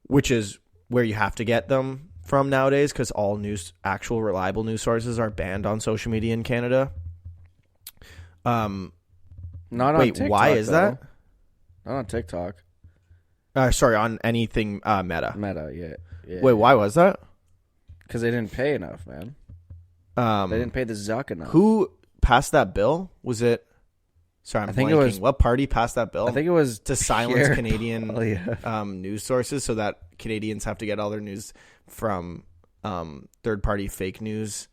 which is where you have to get them from nowadays because all actual reliable news sources are banned on social media in Canada. Not on TikTok. Why is that? Not on TikTok. Sorry, on anything Meta. Meta, yeah. Wait, why was that? Because they didn't pay enough, man. They didn't pay the Zuck enough. Who passed that bill? Was it? Sorry, I'm blanking. It was, what party passed that bill? I think it was to silence Canadian news sources so that Canadians have to get all their news from third-party fake news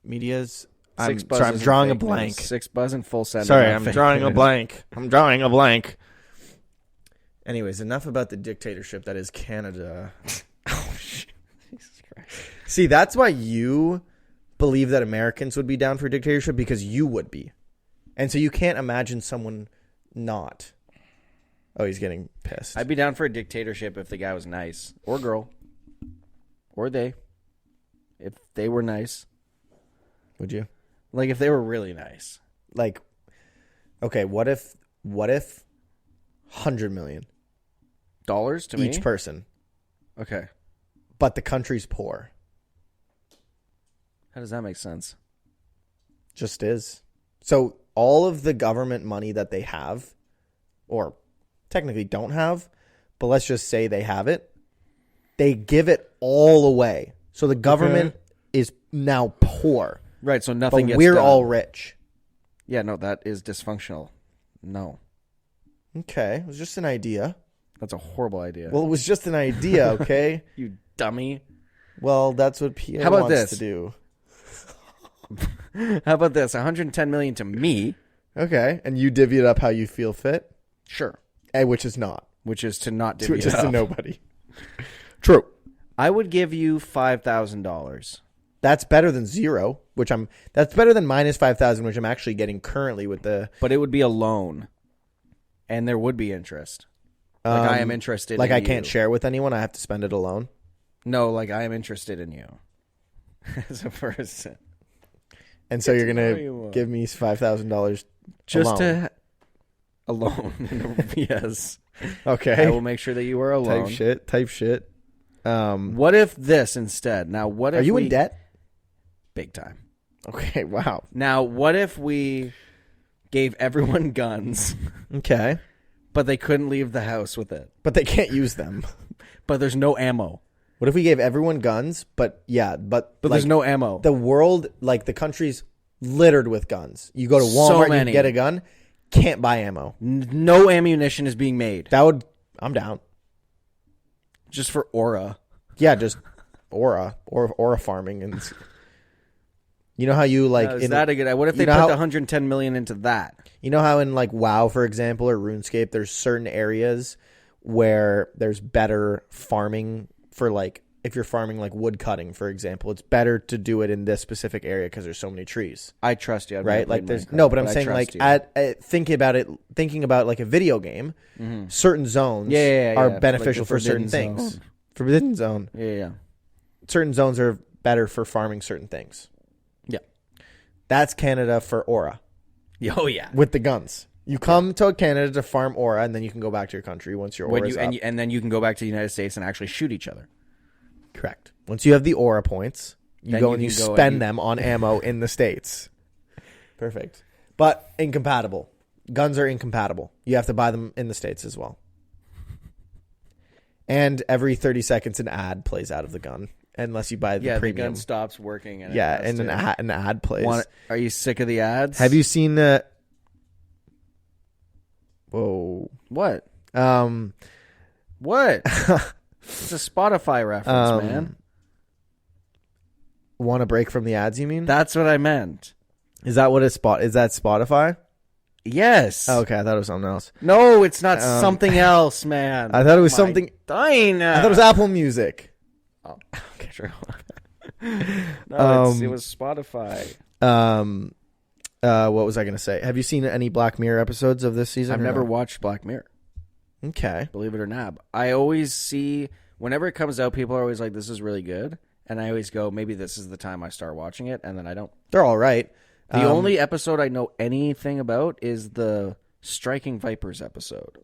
medias. I'm drawing a blank. 6 buzz and full send. Sorry, I'm drawing a blank. I'm drawing a blank. Anyways, enough about the dictatorship that is Canada. Oh, shit. Jesus Christ. See, that's why you believe that Americans would be down for dictatorship, because you would be. And so you can't imagine someone not. Oh, he's getting pissed. I'd be down for a dictatorship if the guy was nice. Or girl. Or they. If they were nice. Would you? Like, if they were really nice. Like, okay, what if $100 million to me? Each person. Okay. But the country's poor. How does that make sense? Just is. So all of the government money that they have, or technically don't have, but let's just say they have it, they give it all away. So the government is now poor. Right, so nothing gets we're done. all rich. Yeah, no, that is dysfunctional. No. Okay, it was just an idea. That's a horrible idea. Well, it was just an idea, okay? You dummy. Well, that's what Pierre wants to do. How about this? $110 million to me. Okay, and you divvy it up how you feel fit? Sure. Which is not. Which is to not divvy it up. Just to nobody. True. I would give you $5,000. That's better than zero, that's better than minus 5,000, which I'm actually getting currently with the. But it would be a loan, and there would be interest. Like I am interested. Like in I can't share with anyone. I have to spend it alone. No, like I am interested in you as a person. And so you're gonna give me $5,000 just alone. Yes. Okay. I will make sure that you are alone. Type shit. What if this instead? Now, what if are you in debt? Big time. Okay, wow. Now, what if we gave everyone guns? Okay. But they couldn't leave the house with it. But they can't use them. But there's no ammo. What if we gave everyone guns? But there's no ammo. The world, like the country's littered with guns. You go to Walmart, you get a gun, can't buy ammo. No ammunition is being made. I'm down. Just for aura. Yeah, just aura farming. And you know how you like... Now, is that a good idea? What if they put the $110 million into that? You know how in like WoW, for example, or RuneScape, there's certain areas where there's better farming for like, if you're farming like wood cutting, for example, it's better to do it in this specific area because there's so many trees. I trust you. Right? Like there's but I'm saying like thinking about like a video game, certain zones are beneficial like for certain things. Forbidden zone. Yeah. Certain zones are better for farming certain things. Yeah. That's Canada for aura. Oh yeah. With the guns. You come to Canada to farm aura, and then you can go back to your country once your aura is up. And then you can go back to the United States and actually shoot each other. Correct. Once you have the aura points, you spend them on ammo in the States. Perfect. But incompatible. Guns are incompatible. You have to buy them in the States as well. And every 30 seconds an ad plays out of the gun. Unless you buy the premium. The gun stops working. And an ad plays. Are you sick of the ads? Have you seen the... Whoa. What? What? It's a Spotify reference, man. Want a break from the ads, you mean? That's what I meant. Is that what is that Spotify? Yes. Oh, okay, I thought it was something else. No, it's not something else, man. I thought it was something... I thought it was Apple Music. Oh, okay, true. No, it was Spotify. What was I going to say? Have you seen any Black Mirror episodes of this season? I've never watched Black Mirror. Okay. Believe it or not. I always see, whenever it comes out, people are always like, this is really good. And I always go, maybe this is the time I start watching it. And then I don't. They're all right. The only episode I know anything about is the Striking Vipers episode.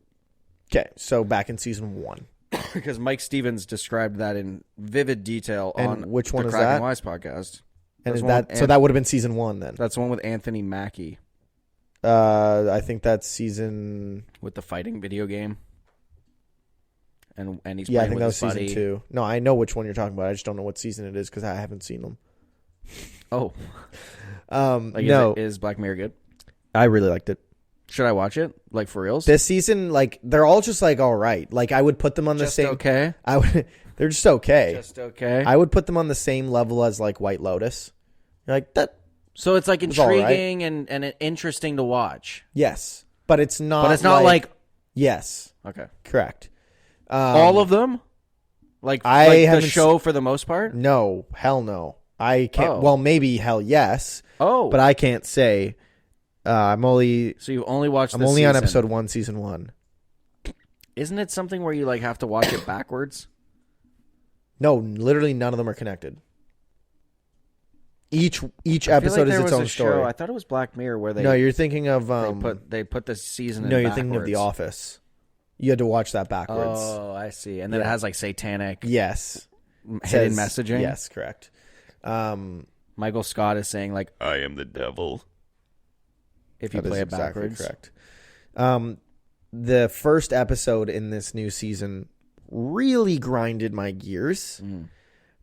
Okay, so back in season 1. Because Mike Stevens described that in vivid detail And on which one the is Crack that? and Wise podcast. And That's is one that with so that would have been season 1 then? That's the one with Anthony Mackie I think that's season. with the fighting video game. And he's Yeah, I playing think with that was his season buddy. 2. No, I know which one you're talking about. I just don't know what season it is because I haven't seen them. Oh, like, no, is Black Mirror good? I really liked it. Should I watch it? Like, for reals? This season, like, they're all just like all right. Like, I would put them on the Just same. okay. I would. They're just okay. Just okay. I would put them on the same level as like White Lotus. You're like that. So it's like It's all right. intriguing and interesting to watch. Yes, but it's not. But it's not like yes, okay. correct. All of them? Like I the haven't show for the most part? No, hell no. I can't. Oh. Well, maybe hell yes, Oh. but I can't say. I'm only. So you've only watched I'm this only on season. episode 1, season 1. Isn't it something where you like have to watch it backwards? No, literally none of them are connected. Each I feel like episode there is its was own a story. show. I thought it was Black Mirror where they No, you're thinking of they put the season in no, you're thinking of The backwards. Office. You had to watch that backwards. Oh, I see. And then it Yeah. has like satanic Yes. hidden Says- messaging. Yes, correct. Michael Scott is saying like, "I am the devil." If you that play is it backwards, exactly correct. The first episode in this new season really grinded my gears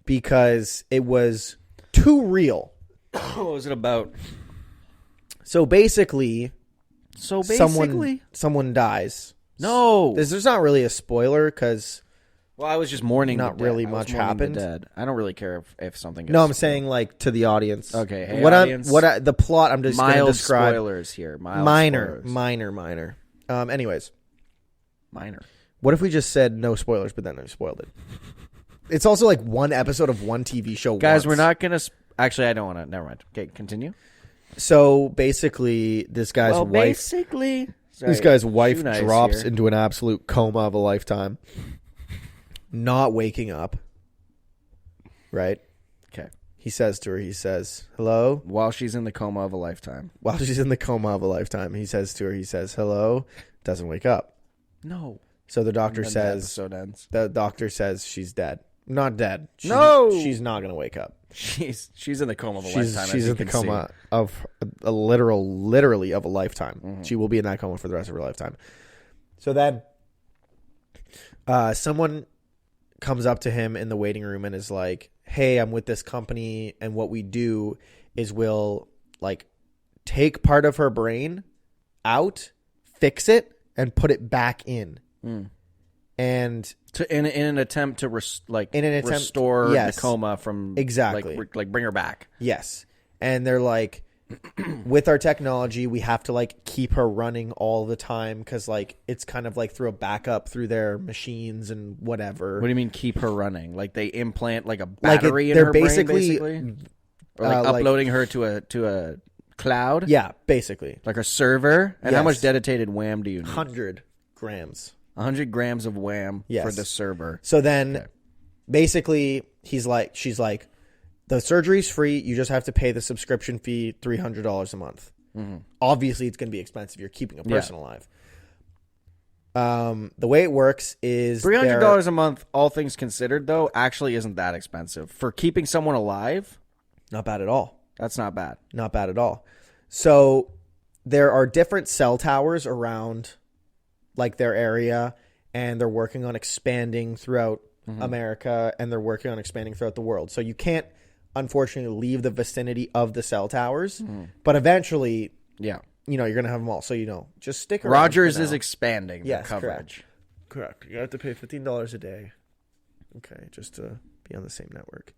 because it was too real. What was it about? So basically, So basically, someone dies. no. There's not really a spoiler because Well, I was just mourning. Not the really dead. I was much mourning the happened. dead. I don't really care if something. Gets no, I'm saying like to the audience. Okay, hey, what audience. the plot I'm just going to mild describe. spoilers here. Mild Minor. spoilers. Anyways, Minor. what if we just said no spoilers, but then I spoiled it? It's also like one episode of one TV show. Guys, once. we're not gonna. Actually, I don't want to. Never mind. Okay, continue. So basically, this guy's wife. basically, This guy's wife shoe knives drops here. into an absolute coma of a lifetime, not waking up. Right? Okay. He says to her, he says, "Hello." While she's in the coma of a lifetime. While she's in the coma of a lifetime, he says to her, he says, "Hello." Doesn't wake up. No. So the doctor And then says, the episode ends. the doctor says she's dead. Not dead. No! She's not going to wake up. She's in the coma of a She's lifetime. in the coma of a literally of a lifetime. Mm-hmm. She will be in that coma for the rest of her lifetime. So then someone comes up to him in the waiting room and is like, "Hey, I'm with this company, and what we do is we'll like take part of her brain out, fix it, and put it back in." And in an attempt to restore yes, the coma from exactly like bring her back. Yes. And they're like, with our technology, we have to like keep her running all the time because like it's kind of like through a backup through their machines and whatever. What do you mean keep her running? Like they implant like a battery in they're her brain, basically, or like uploading her to a cloud. Yeah, basically. Like a server. And how Yes. much dedicated wham do you need? 100 grams. 100 grams of wham for the server. So then basically she's like, the surgery's free. You just have to pay the subscription fee, $300 a month. Mm-hmm. Obviously, it's going to be expensive. You're keeping a person alive. The way it works is $300 a month, all things considered, though, actually isn't that expensive. For keeping someone alive, not bad at all. That's not bad. Not bad at all. So there are different cell towers around like their area, and they're working on expanding throughout America, and they're working on expanding throughout the world. So you can't, unfortunately, leave the vicinity of the cell towers, but eventually, you're going to have them all. So, just stick around. Rogers is expanding the coverage. Correct. You have to pay $15 a day. Okay, just to be on the same network.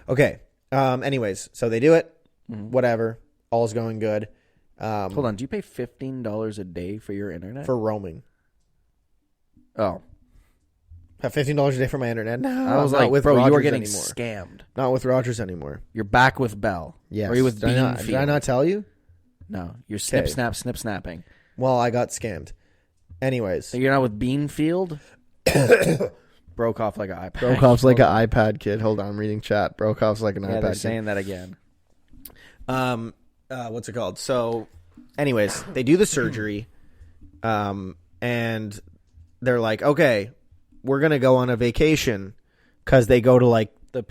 Okay. Anyways, so they do it. Whatever. All's going good. Hold on. Do you pay $15 a day for your internet? For roaming. Oh. Have $15 a day for my internet? No, I was like, bro, you are getting scammed. Not with Rogers anymore. You're back with Bell. Yes. Or are you with Beanfield? Did I not tell you? No. You're snip, snapping. Well, I got scammed. Anyways. So you're not with Beanfield? Broke off like an iPad. Brokoff's like an iPad kid. Hold on, I'm reading chat. Brokoff's like an iPad they're kid. saying that again. What's it called? So, anyways, they do the surgery. And they're like, okay, we're going to go on a vacation because they go to like the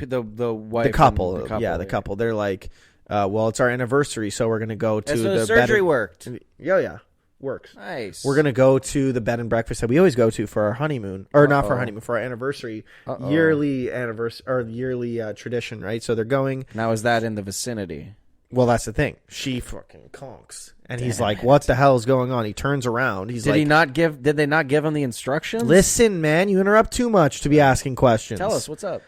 wife, the couple. and the couple. Yeah, the couple. They're like, well, it's our anniversary, so we're going to go to so the surgery worked. Yeah. Works. Nice. We're gonna go to the bed and breakfast that we always go to for our honeymoon, or not for our honeymoon, for our anniversary, yearly anniversary or yearly tradition, right? So they're going. Now, is that in the vicinity? Well, that's the thing. She fucking conks, and he's like, "What the hell is going on?" He turns around. He's like, Did they not give him the instructions? Listen, man, you interrupt too much to be asking questions. Tell us what's up.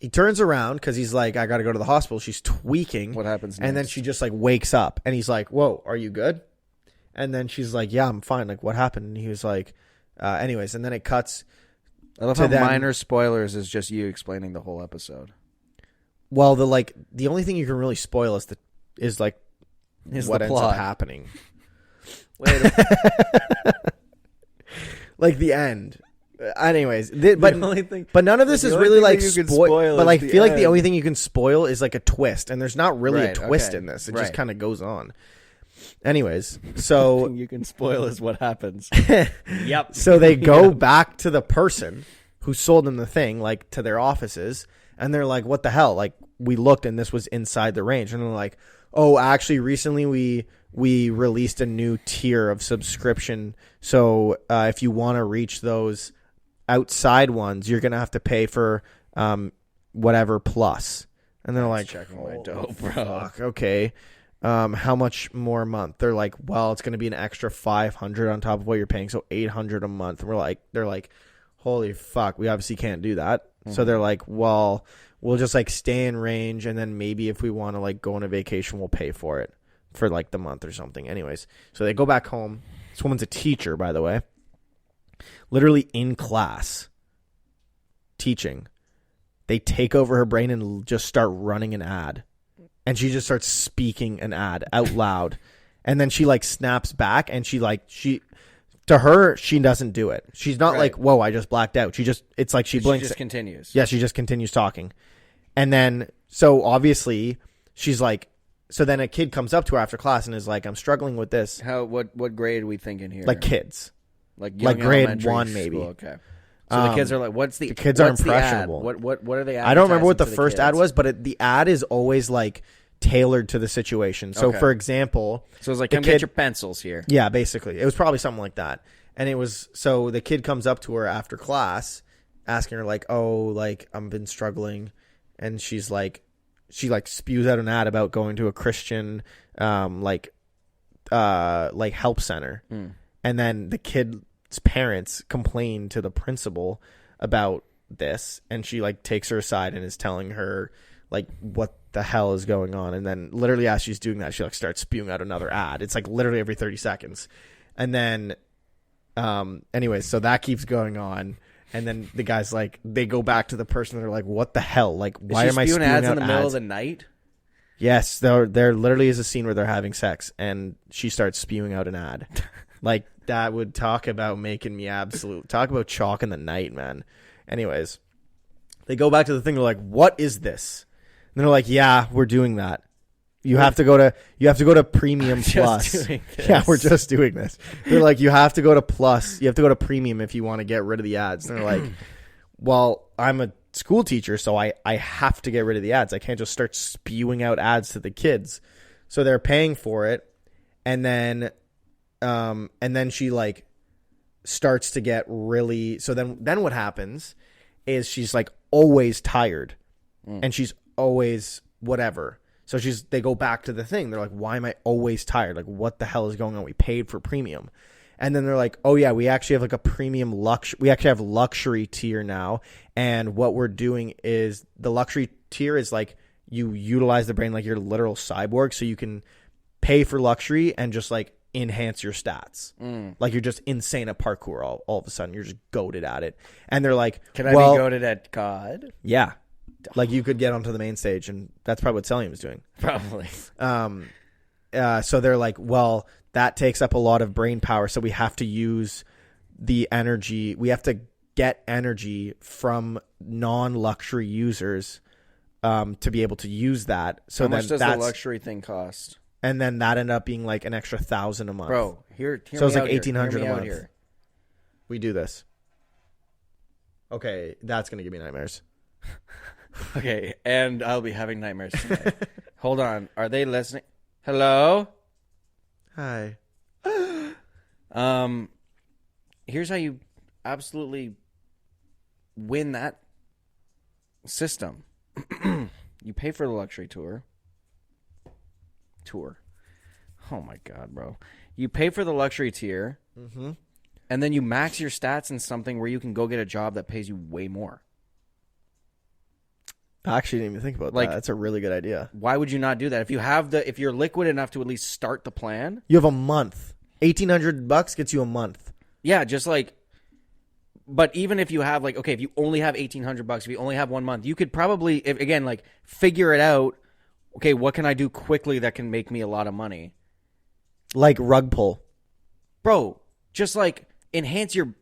He turns around because he's like, "I got to go to the hospital." She's tweaking. What happens next? And then she just like wakes up, and he's like, "Whoa, are you good?" And then she's like, "Yeah, I'm fine." Like, what happened? And he was like, anyways. And then it cuts. I love how minor spoilers is just you explaining the whole episode. Well, the only thing you can really spoil is what ends up happening. Wait, like the end. Anyways, but none of this is really like spoil. But like, I feel like the only thing you can spoil is like a twist, and there's not really a twist in this. It just kind of goes on. Anyways, so you can spoil is what happens. Yep. So they go back to the person who sold them the thing, like to their offices, and they're like, "What the hell? Like, we looked and this was inside the range." And they're like, "Oh, actually, recently we released a new tier of subscription. So if you want to reach those outside ones, you're gonna have to pay for whatever plus." And they're like, "Checking my dough, bro." Fuck, okay. How much more a month? They're like, well, it's going to be an extra $500 on top of what you're paying, so $800 a month. And they're like, holy fuck, we obviously can't do that. Mm-hmm. So they're like, well, we'll just like stay in range, and then maybe if we want to like go on a vacation, we'll pay for it for like the month or something. Anyways, so they go back home. This woman's a teacher, by the way, literally in class teaching. They take over her brain and just start running an ad. And she just starts speaking an ad out loud. And then she like snaps back, and she to her, she doesn't do it. She's not like, whoa, I just blacked out. It's like she blinks. She just continues. Yeah, she just continues talking. And then, so obviously she's like, so then a kid comes up to her after class and is like, I'm struggling with this. What grade are we thinking here? Like kids. Like grade 1 maybe. School. Okay. So the kids are like, the kids are impressionable. What are they? I don't remember what the first ad was, but the ad is always like tailored to the situation. So for example, so it's like, come get your pencils here. Yeah, basically, it was probably something like that. And it was, so the kid comes up to her after class, asking her like, oh, like I've been struggling, and she's like, she like spews out an ad about going to a Christian like help center, and then the kid parents complain to the principal about this, and she like takes her aside and is telling her like what the hell is going on. And then literally as she's doing that, she like starts spewing out another ad. It's like literally every 30 seconds. And then anyways, so that keeps going on, and then the guys like, they go back to the person, they're like, what the hell, like why am I spewing ads in the middle of the night? Yes, there literally is a scene where they're having sex and she starts spewing out an ad. Like, that would talk about making me talk about chalk in the night, man. Anyways, they go back to the thing. They're like, what is this? And they're like, yeah, we're doing that. You have to go to premium plus. Yeah, we're just doing this. They're like, you have to go to plus. You have to go to premium if you want to get rid of the ads. And they're like, well, I'm a school teacher, so I have to get rid of the ads. I can't just start spewing out ads to the kids. So they're paying for it. And then she like starts to get really, so then what happens is she's like always tired, and she's always whatever. So they go back to the thing. They're like, why am I always tired? Like, what the hell is going on? We paid for premium. And then they're like, oh yeah, we actually have like a premium we actually have luxury tier now. And what we're doing is, the luxury tier is like, you utilize the brain like you're a literal cyborg, so you can pay for luxury and just like enhance your stats. Like, you're just insane at parkour all of a sudden. You're just goated at it. And they're like, can I be goated at COD? Yeah. Like, you could get onto the main stage, and that's probably what Cellium was doing. Probably. So they're like, well, that takes up a lot of brain power, so we have to use the energy. We have to get energy from non-luxury users to be able to use that. So how much does the luxury thing cost? And then that ended up being like an extra $1,000 a month. Bro, Hear So it's me like out here. $1,800 Hear me a out month. here. We do this. Okay, that's gonna give me nightmares. Okay, and I'll be having nightmares tonight. Hold on. Are they listening? Hello? Hi. Here's how you absolutely win that system. You pay for the luxury tour. Oh my god, bro. You pay for the luxury tier, and then you max your stats in something where you can go get a job that pays you way more. I actually didn't even think about that. That's a really good idea. Why would you not do that? If you're liquid enough to at least start the plan. You have a month. $1,800 gets you a month. Yeah, just like, but even if you have if you only have $1,800, if you only have 1 month, you could probably, figure it out. Okay, what can I do quickly that can make me a lot of money? Like rug pull. Bro, just enhance your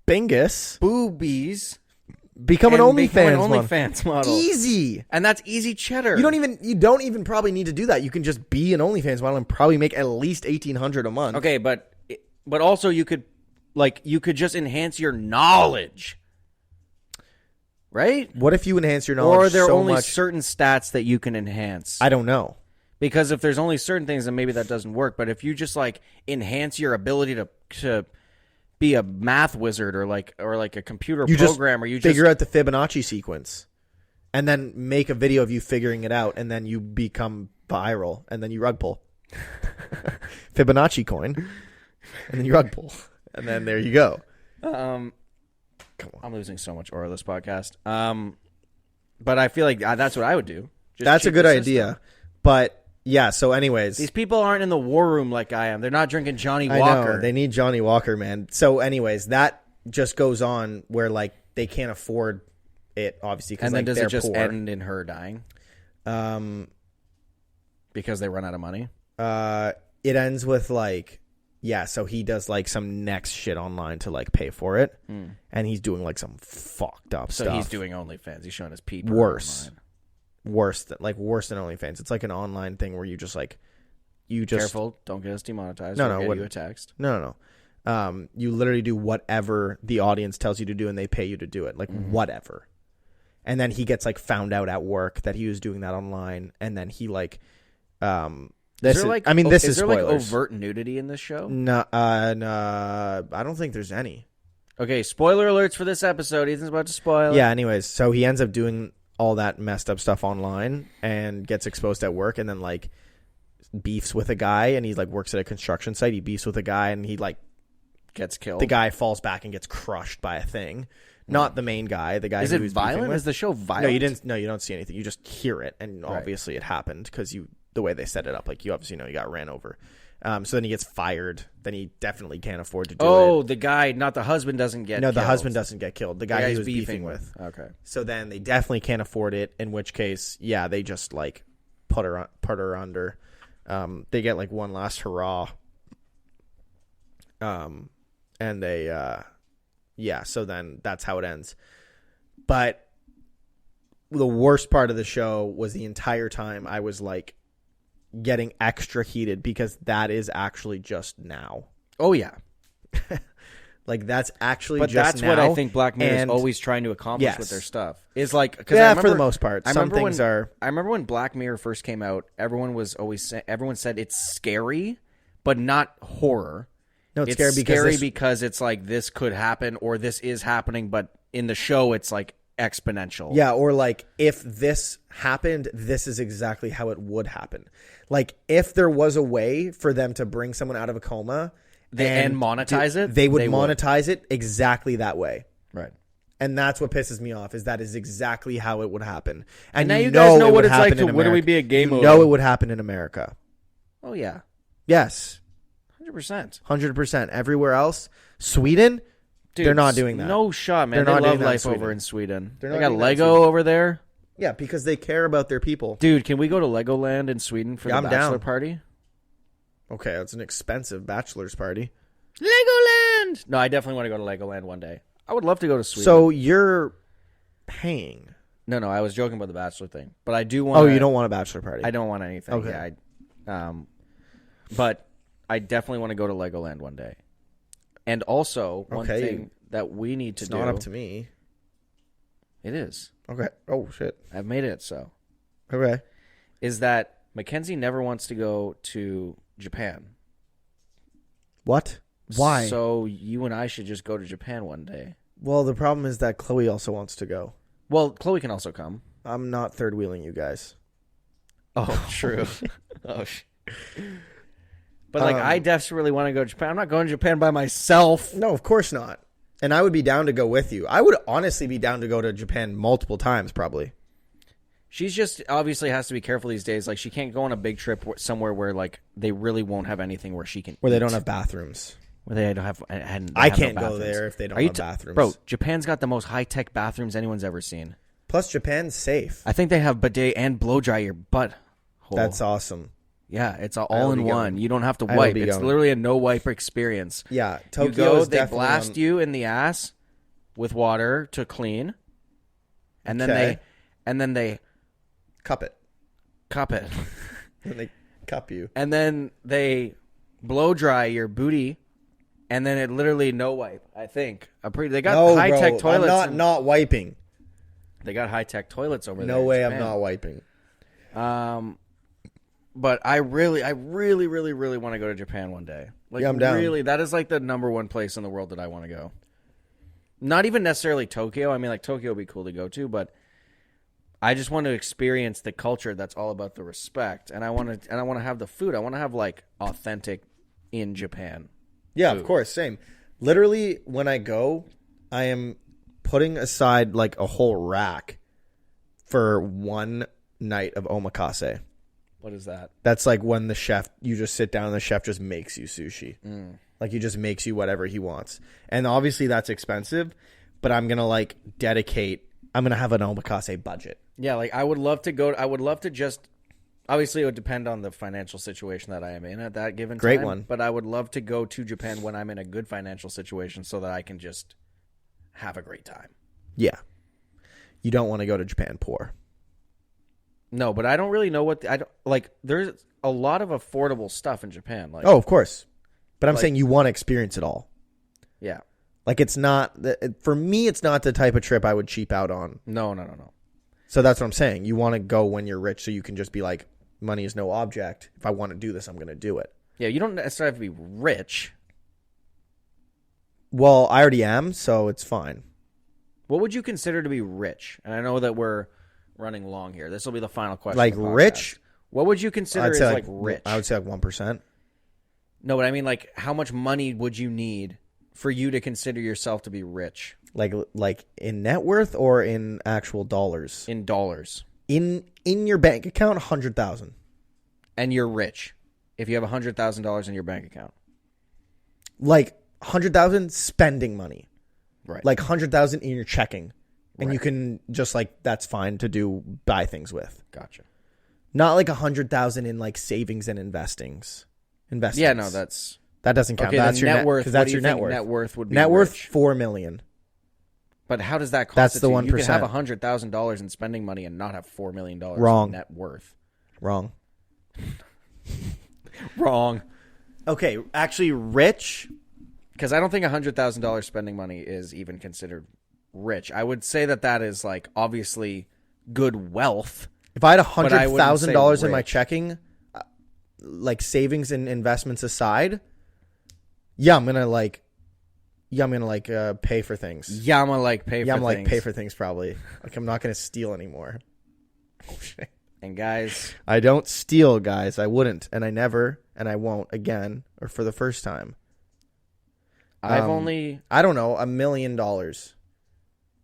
Bingus. boobies. Become an OnlyFans model. Easy. And that's easy cheddar. You don't even probably need to do that. You can just be an OnlyFans model and probably make at least $1,800 a month. Okay, but also you could just enhance your knowledge. Right? What if you enhance your knowledge or are there so only much? certain stats that you can enhance? I don't know. Because if there's only certain things, then maybe that doesn't work. But if you just enhance your ability to be a math wizard or a computer programmer, you just figure out the Fibonacci sequence, and then make a video of you figuring it out, and then you become viral, and then you rug pull. Fibonacci coin, and then you rug pull, and then there you go. Come on. I'm losing so much aura this podcast. But I feel like that's what I would do. That's a good idea. But yeah, so anyways. These people aren't in the war room like I am. They're not drinking Johnny Walker. I know. They need Johnny Walker, man. So anyways, that just goes on where they can't afford it, obviously, because and then does they're it just poor. end in her dying? Because they run out of money? It ends with so he does some next shit online to pay for it, and he's doing some fucked up stuff. So he's doing OnlyFans. He's showing his people. Worse than OnlyFans. It's an online thing where you just careful, don't get us demonetized. No, get you a text. No. You literally do whatever the audience tells you to do, and they pay you to do it. Whatever. And then he gets found out at work that he was doing that online, and then he This is there spoilers. Overt nudity in this show? No, I don't think there's any. Okay, spoiler alerts for this episode. Ethan's about to spoil it. Yeah, anyways, so he ends up doing all that messed up stuff online and gets exposed at work, and then beefs with a guy, and he works at a construction site. He beefs with a guy, and he gets killed. The guy falls back and gets crushed by a thing. Not the main guy. The guy. Is who it he's violent? With. Is the show violent? No, you didn't. No, you don't see anything. You just hear it, and obviously it happened because the way they set it up. You obviously know you got ran over. So then he gets fired. Then he definitely can't afford to do it. Oh, the guy, not the husband, doesn't get killed. No, the husband doesn't get killed. The guy he was beefing with. Okay. So then they definitely can't afford it, in which case, yeah, they just put her under. They get one last hurrah. And they so then that's how it ends. But the worst part of the show was the entire time I was getting extra heated because that is actually just now. Oh yeah. That's actually but just that's now. What I think Black Mirror is always trying to accomplish with their stuff. Is for the most part. Some things are. I remember when Black Mirror first came out, everyone said it's scary, but not horror. No, it's scary because it's this could happen or this is happening, but in the show it's exponential. Yeah, or if this happened, this is exactly how it would happen. If there was a way for them to bring someone out of a coma and monetize it, they would monetize it exactly that way. Right. And that's what pisses me off, is that is exactly how it would happen. And now you guys know what it's like to America. What Do We Be a Game Over? You know it would happen in America. Oh, yeah. Yes. 100%. 100%. Everywhere else, Sweden, dude, they're not doing that. No shot, man. They love life over in Sweden. They got Lego over there. Yeah, because they care about their people. Dude, can we go to Legoland in Sweden for the bachelor party? Okay, that's an expensive bachelor's party. Legoland! No, I definitely want to go to Legoland one day. I would love to go to Sweden. So you're paying. No, I was joking about the bachelor thing. But I do want Oh, you don't want a bachelor party? I don't want anything. Okay. Yeah, but I definitely want to go to Legoland one day. And also, one thing that we need to do. It's not up to me. It is. Okay. Oh, shit. I've made it so. Okay. Is that Mackenzie never wants to go to Japan. What? Why? So you and I should just go to Japan one day. Well, the problem is that Chloe also wants to go. Well, Chloe can also come. I'm not third wheeling you guys. Oh, true. But like, I desperately want to go to Japan. I'm not going to Japan by myself. No, of course not. And I would be down to go with you. I would honestly be down to go to Japan multiple times, probably. She's just obviously has to be careful these days. Like, she can't go on a big trip somewhere where like they really won't have anything where she can where they don't have bathrooms. Where they don't have. I can't go there if they don't have bathrooms. Bro, Japan's got the most high-tech bathrooms anyone's ever seen. Plus, Japan's safe. I think they have bidet and blow dry your butt hole. That's awesome. Yeah, it's all in one. You don't have to wipe. It's literally a no wipe experience. Yeah, Tokyo you go, is they blast you in the ass with water to clean, and then they cup it. And they cup you, and then they blow dry your booty, and then it literally no wipe. I think they got high tech toilets. I'm not wiping. They got high tech toilets over there. No way, I'm not wiping. But I really want to go to Japan one day. Like, yeah, I'm down. Really, that is like the number one place in the world that I want to go. Not even necessarily Tokyo. I mean, like, Tokyo would be cool to go to, but I just want to experience the culture that's all about the respect, and I want to have the food. I want to have like authentic in Japan. Yeah, food. Of course, same. Literally, when I go, I am putting aside like a whole rack for one night of omakase. What is that? That's like when you just sit down and the chef just makes you sushi. Like, he just makes you whatever he wants. And obviously that's expensive, but I'm going to like I'm going to have an omakase budget. Yeah, like I would love to just, obviously it would depend on the financial situation that I am in at that given time. Great one. But I would love to go to Japan when I'm in a good financial situation so that I can just have a great time. Yeah. You don't want to go to Japan poor. No, but I don't really know there's a lot of affordable stuff in Japan. Like, oh, of course. But I'm saying you want to experience it all. Yeah. Like, it's not, for me, it's not the type of trip I would cheap out on. No. So that's what I'm saying. You want to go when you're rich so you can just be like, money is no object. If I want to do this, I'm going to do it. Yeah, you don't necessarily have to be rich. Well, I already am, so it's fine. What would you consider to be rich? And I know that we're running long here. This will be the final question. Like rich? What would you consider is like rich? I would say like 1%. No, but I mean, like, how much money would you need for you to consider yourself to be rich? Like in net worth or in actual dollars? In dollars. In your bank account, 100,000. And you're rich if you have $100,000 in your bank account. Like 100,000 spending money. Right. Like 100,000 in your checking. And right. You can just like, that's fine to buy things with. Gotcha. Not like 100,000 in like savings and investings. Yeah, no, that doesn't count. Okay, that's your net worth. Because that's your net worth. Net worth would be net worth rich? $4 million. But how does that constitute? That's the 1%. You can have $100,000 in spending money and not have $4 million Wrong. in net worth. Wrong. Wrong. Okay, actually, rich. Because I don't think $100,000 spending money is even considered rich. I would say that is like obviously good wealth. If I had $100,000 in my rich. checking, like savings and investments aside, I'm gonna pay for things. Yeah, I'm gonna like pay for things. Yeah, I'm like pay for things probably. Like, I'm not gonna steal anymore. Oh shit. And guys, I don't steal, guys. I wouldn't, and I never, and I won't again, or for the first time. I don't know, $1 million.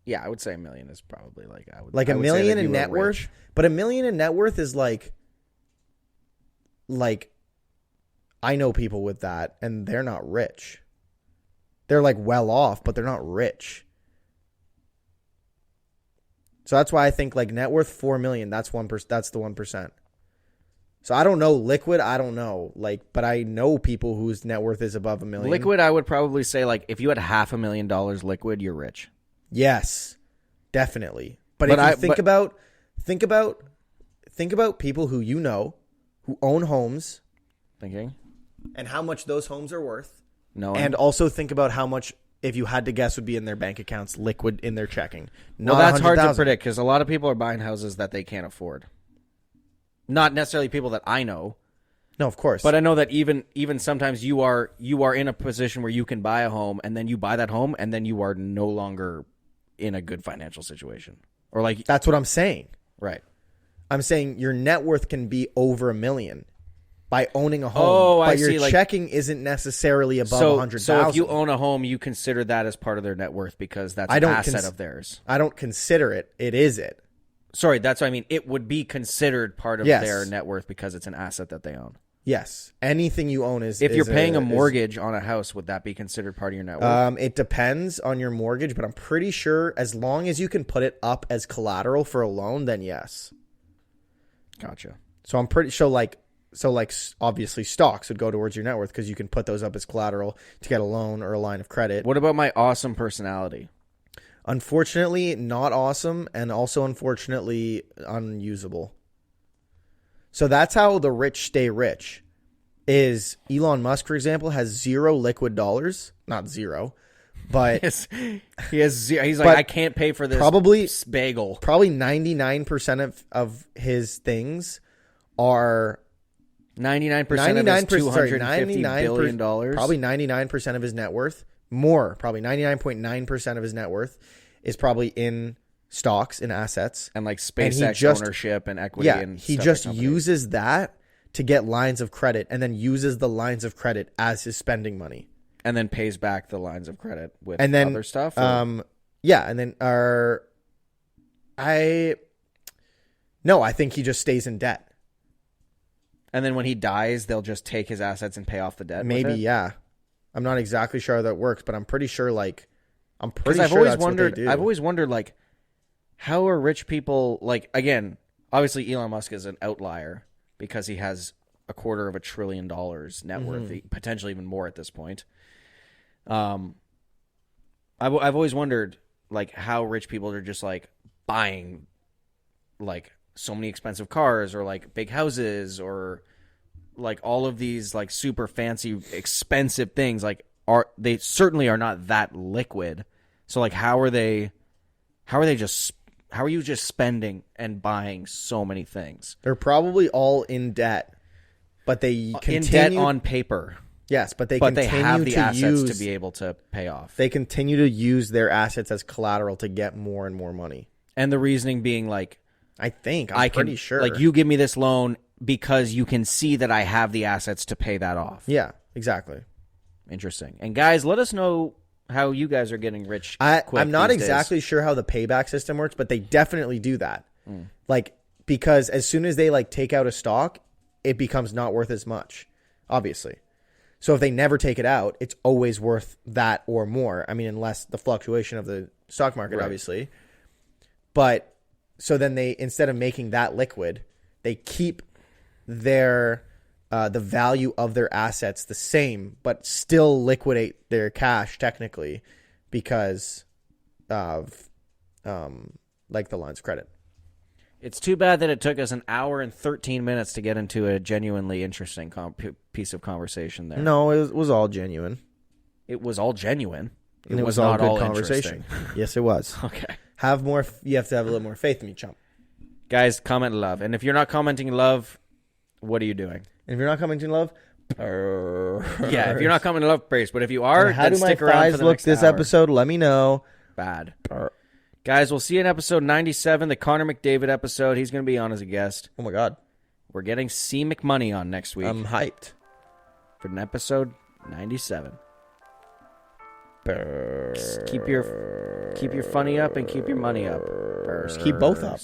Yeah, I would say $1 million is probably like I would like $1 million in net worth, but $1 million in net worth is like I know people with that, and they're not rich. They're like well off, but they're not rich. So that's why I think like net worth $4 million. That's 1%. That's the 1%. So I don't know liquid. I don't know but I know people whose net worth is above $1 million. Liquid, I would probably say like if you had $500,000 liquid, you're rich. Yes, definitely. But if you think about people who you know who own homes. Thinking. and how much those homes are worth. No. And also think about how much, if you had to guess, would be in their bank accounts, liquid in their checking. Well, that's hard to predict because a lot of people are buying houses that they can't afford. Not necessarily people that I know. No, of course. But I know that even sometimes you are in a position where you can buy a home, and then you buy that home, and then you are no longer in a good financial situation. Or like that's what I'm saying. Right. I'm saying your net worth can be over $1 million by owning a home. Oh, I but your see. checking isn't necessarily above 100,000. So if you own a home, you consider that as part of their net worth because that's an asset of theirs. I don't consider it. It is it. Sorry, that's what I mean. It would be considered part of their net worth because it's an asset that they own. Yes. Anything you own is... If you're paying a mortgage on a house, would that be considered part of your net worth? It depends on your mortgage, but I'm pretty sure as long as you can put it up as collateral for a loan, then yes. Gotcha. So I'm pretty sure obviously stocks would go towards your net worth because you can put those up as collateral to get a loan or a line of credit. What about my awesome personality? Unfortunately, not awesome, and also unfortunately unusable. So that's how the rich stay rich. Is Elon Musk, for example, has zero liquid dollars. Not zero, but he has zero. He's like, I can't pay for this bagel. Probably 99% of his things are 99% of his $250 billion. Probably 99% of his net worth. More, probably 99.9% of his net worth is probably in stocks and assets. And like SpaceX ownership and equity. Yeah, and he just uses that to get lines of credit and then uses the lines of credit as his spending money. And then pays back the lines of credit with other stuff? Yeah, and then I think he just stays in debt. And then when he dies, they'll just take his assets and pay off the debt. Maybe, yeah. I'm not exactly sure how that works, but I'm pretty sure that's what they do. I've always wondered, like, how are rich people, like, again, obviously Elon Musk is an outlier because he has $250 billion net worth, potentially even more at this point. I've always wondered, like, how rich people are just, like, buying, like, so many expensive cars or, like, big houses or, like, all of these, like, super fancy, expensive things. Like, they certainly are not that liquid. So, like, how are you just spending and buying so many things? They're probably all in debt, but they continue... In debt on paper. Yes, but they have the assets to be able to pay off. They continue to use their assets as collateral to get more and more money. And the reasoning being, like... I'm pretty sure. Like, you give me this loan because you can see that I have the assets to pay that off. Yeah, exactly. Interesting. And guys, let us know how you guys are getting rich quick. I'm not exactly sure how the payback system works, but they definitely do that. Like, because as soon as they, like, take out a stock, it becomes not worth as much, obviously. So if they never take it out, it's always worth that or more. I mean, unless the fluctuation of the stock market, obviously. But so then they, instead of making that liquid, they keep their the value of their assets the same, but still liquidate their cash technically because of like the lines of credit. It's too bad that it took us an hour and 13 minutes to get into a genuinely interesting piece of conversation there. No, it was all genuine. It was all genuine. It was all good conversation. Yes, it was. Okay. You have to have a little more faith in me, chump. Guys, comment love. And if you're not commenting love, what are you doing? And if you're not commenting love, yeah, if you're not commenting love, praise. But if you are, how do my stick around for the look next this hour. episode? Let me know. Bad. Guys, we'll see you in episode 97, the Connor McDavid episode. He's going to be on as a guest. Oh, my God. We're getting C. McMoney on next week. I'm hyped. For an episode 97. Keep your funny up and keep your money up. Keep both up.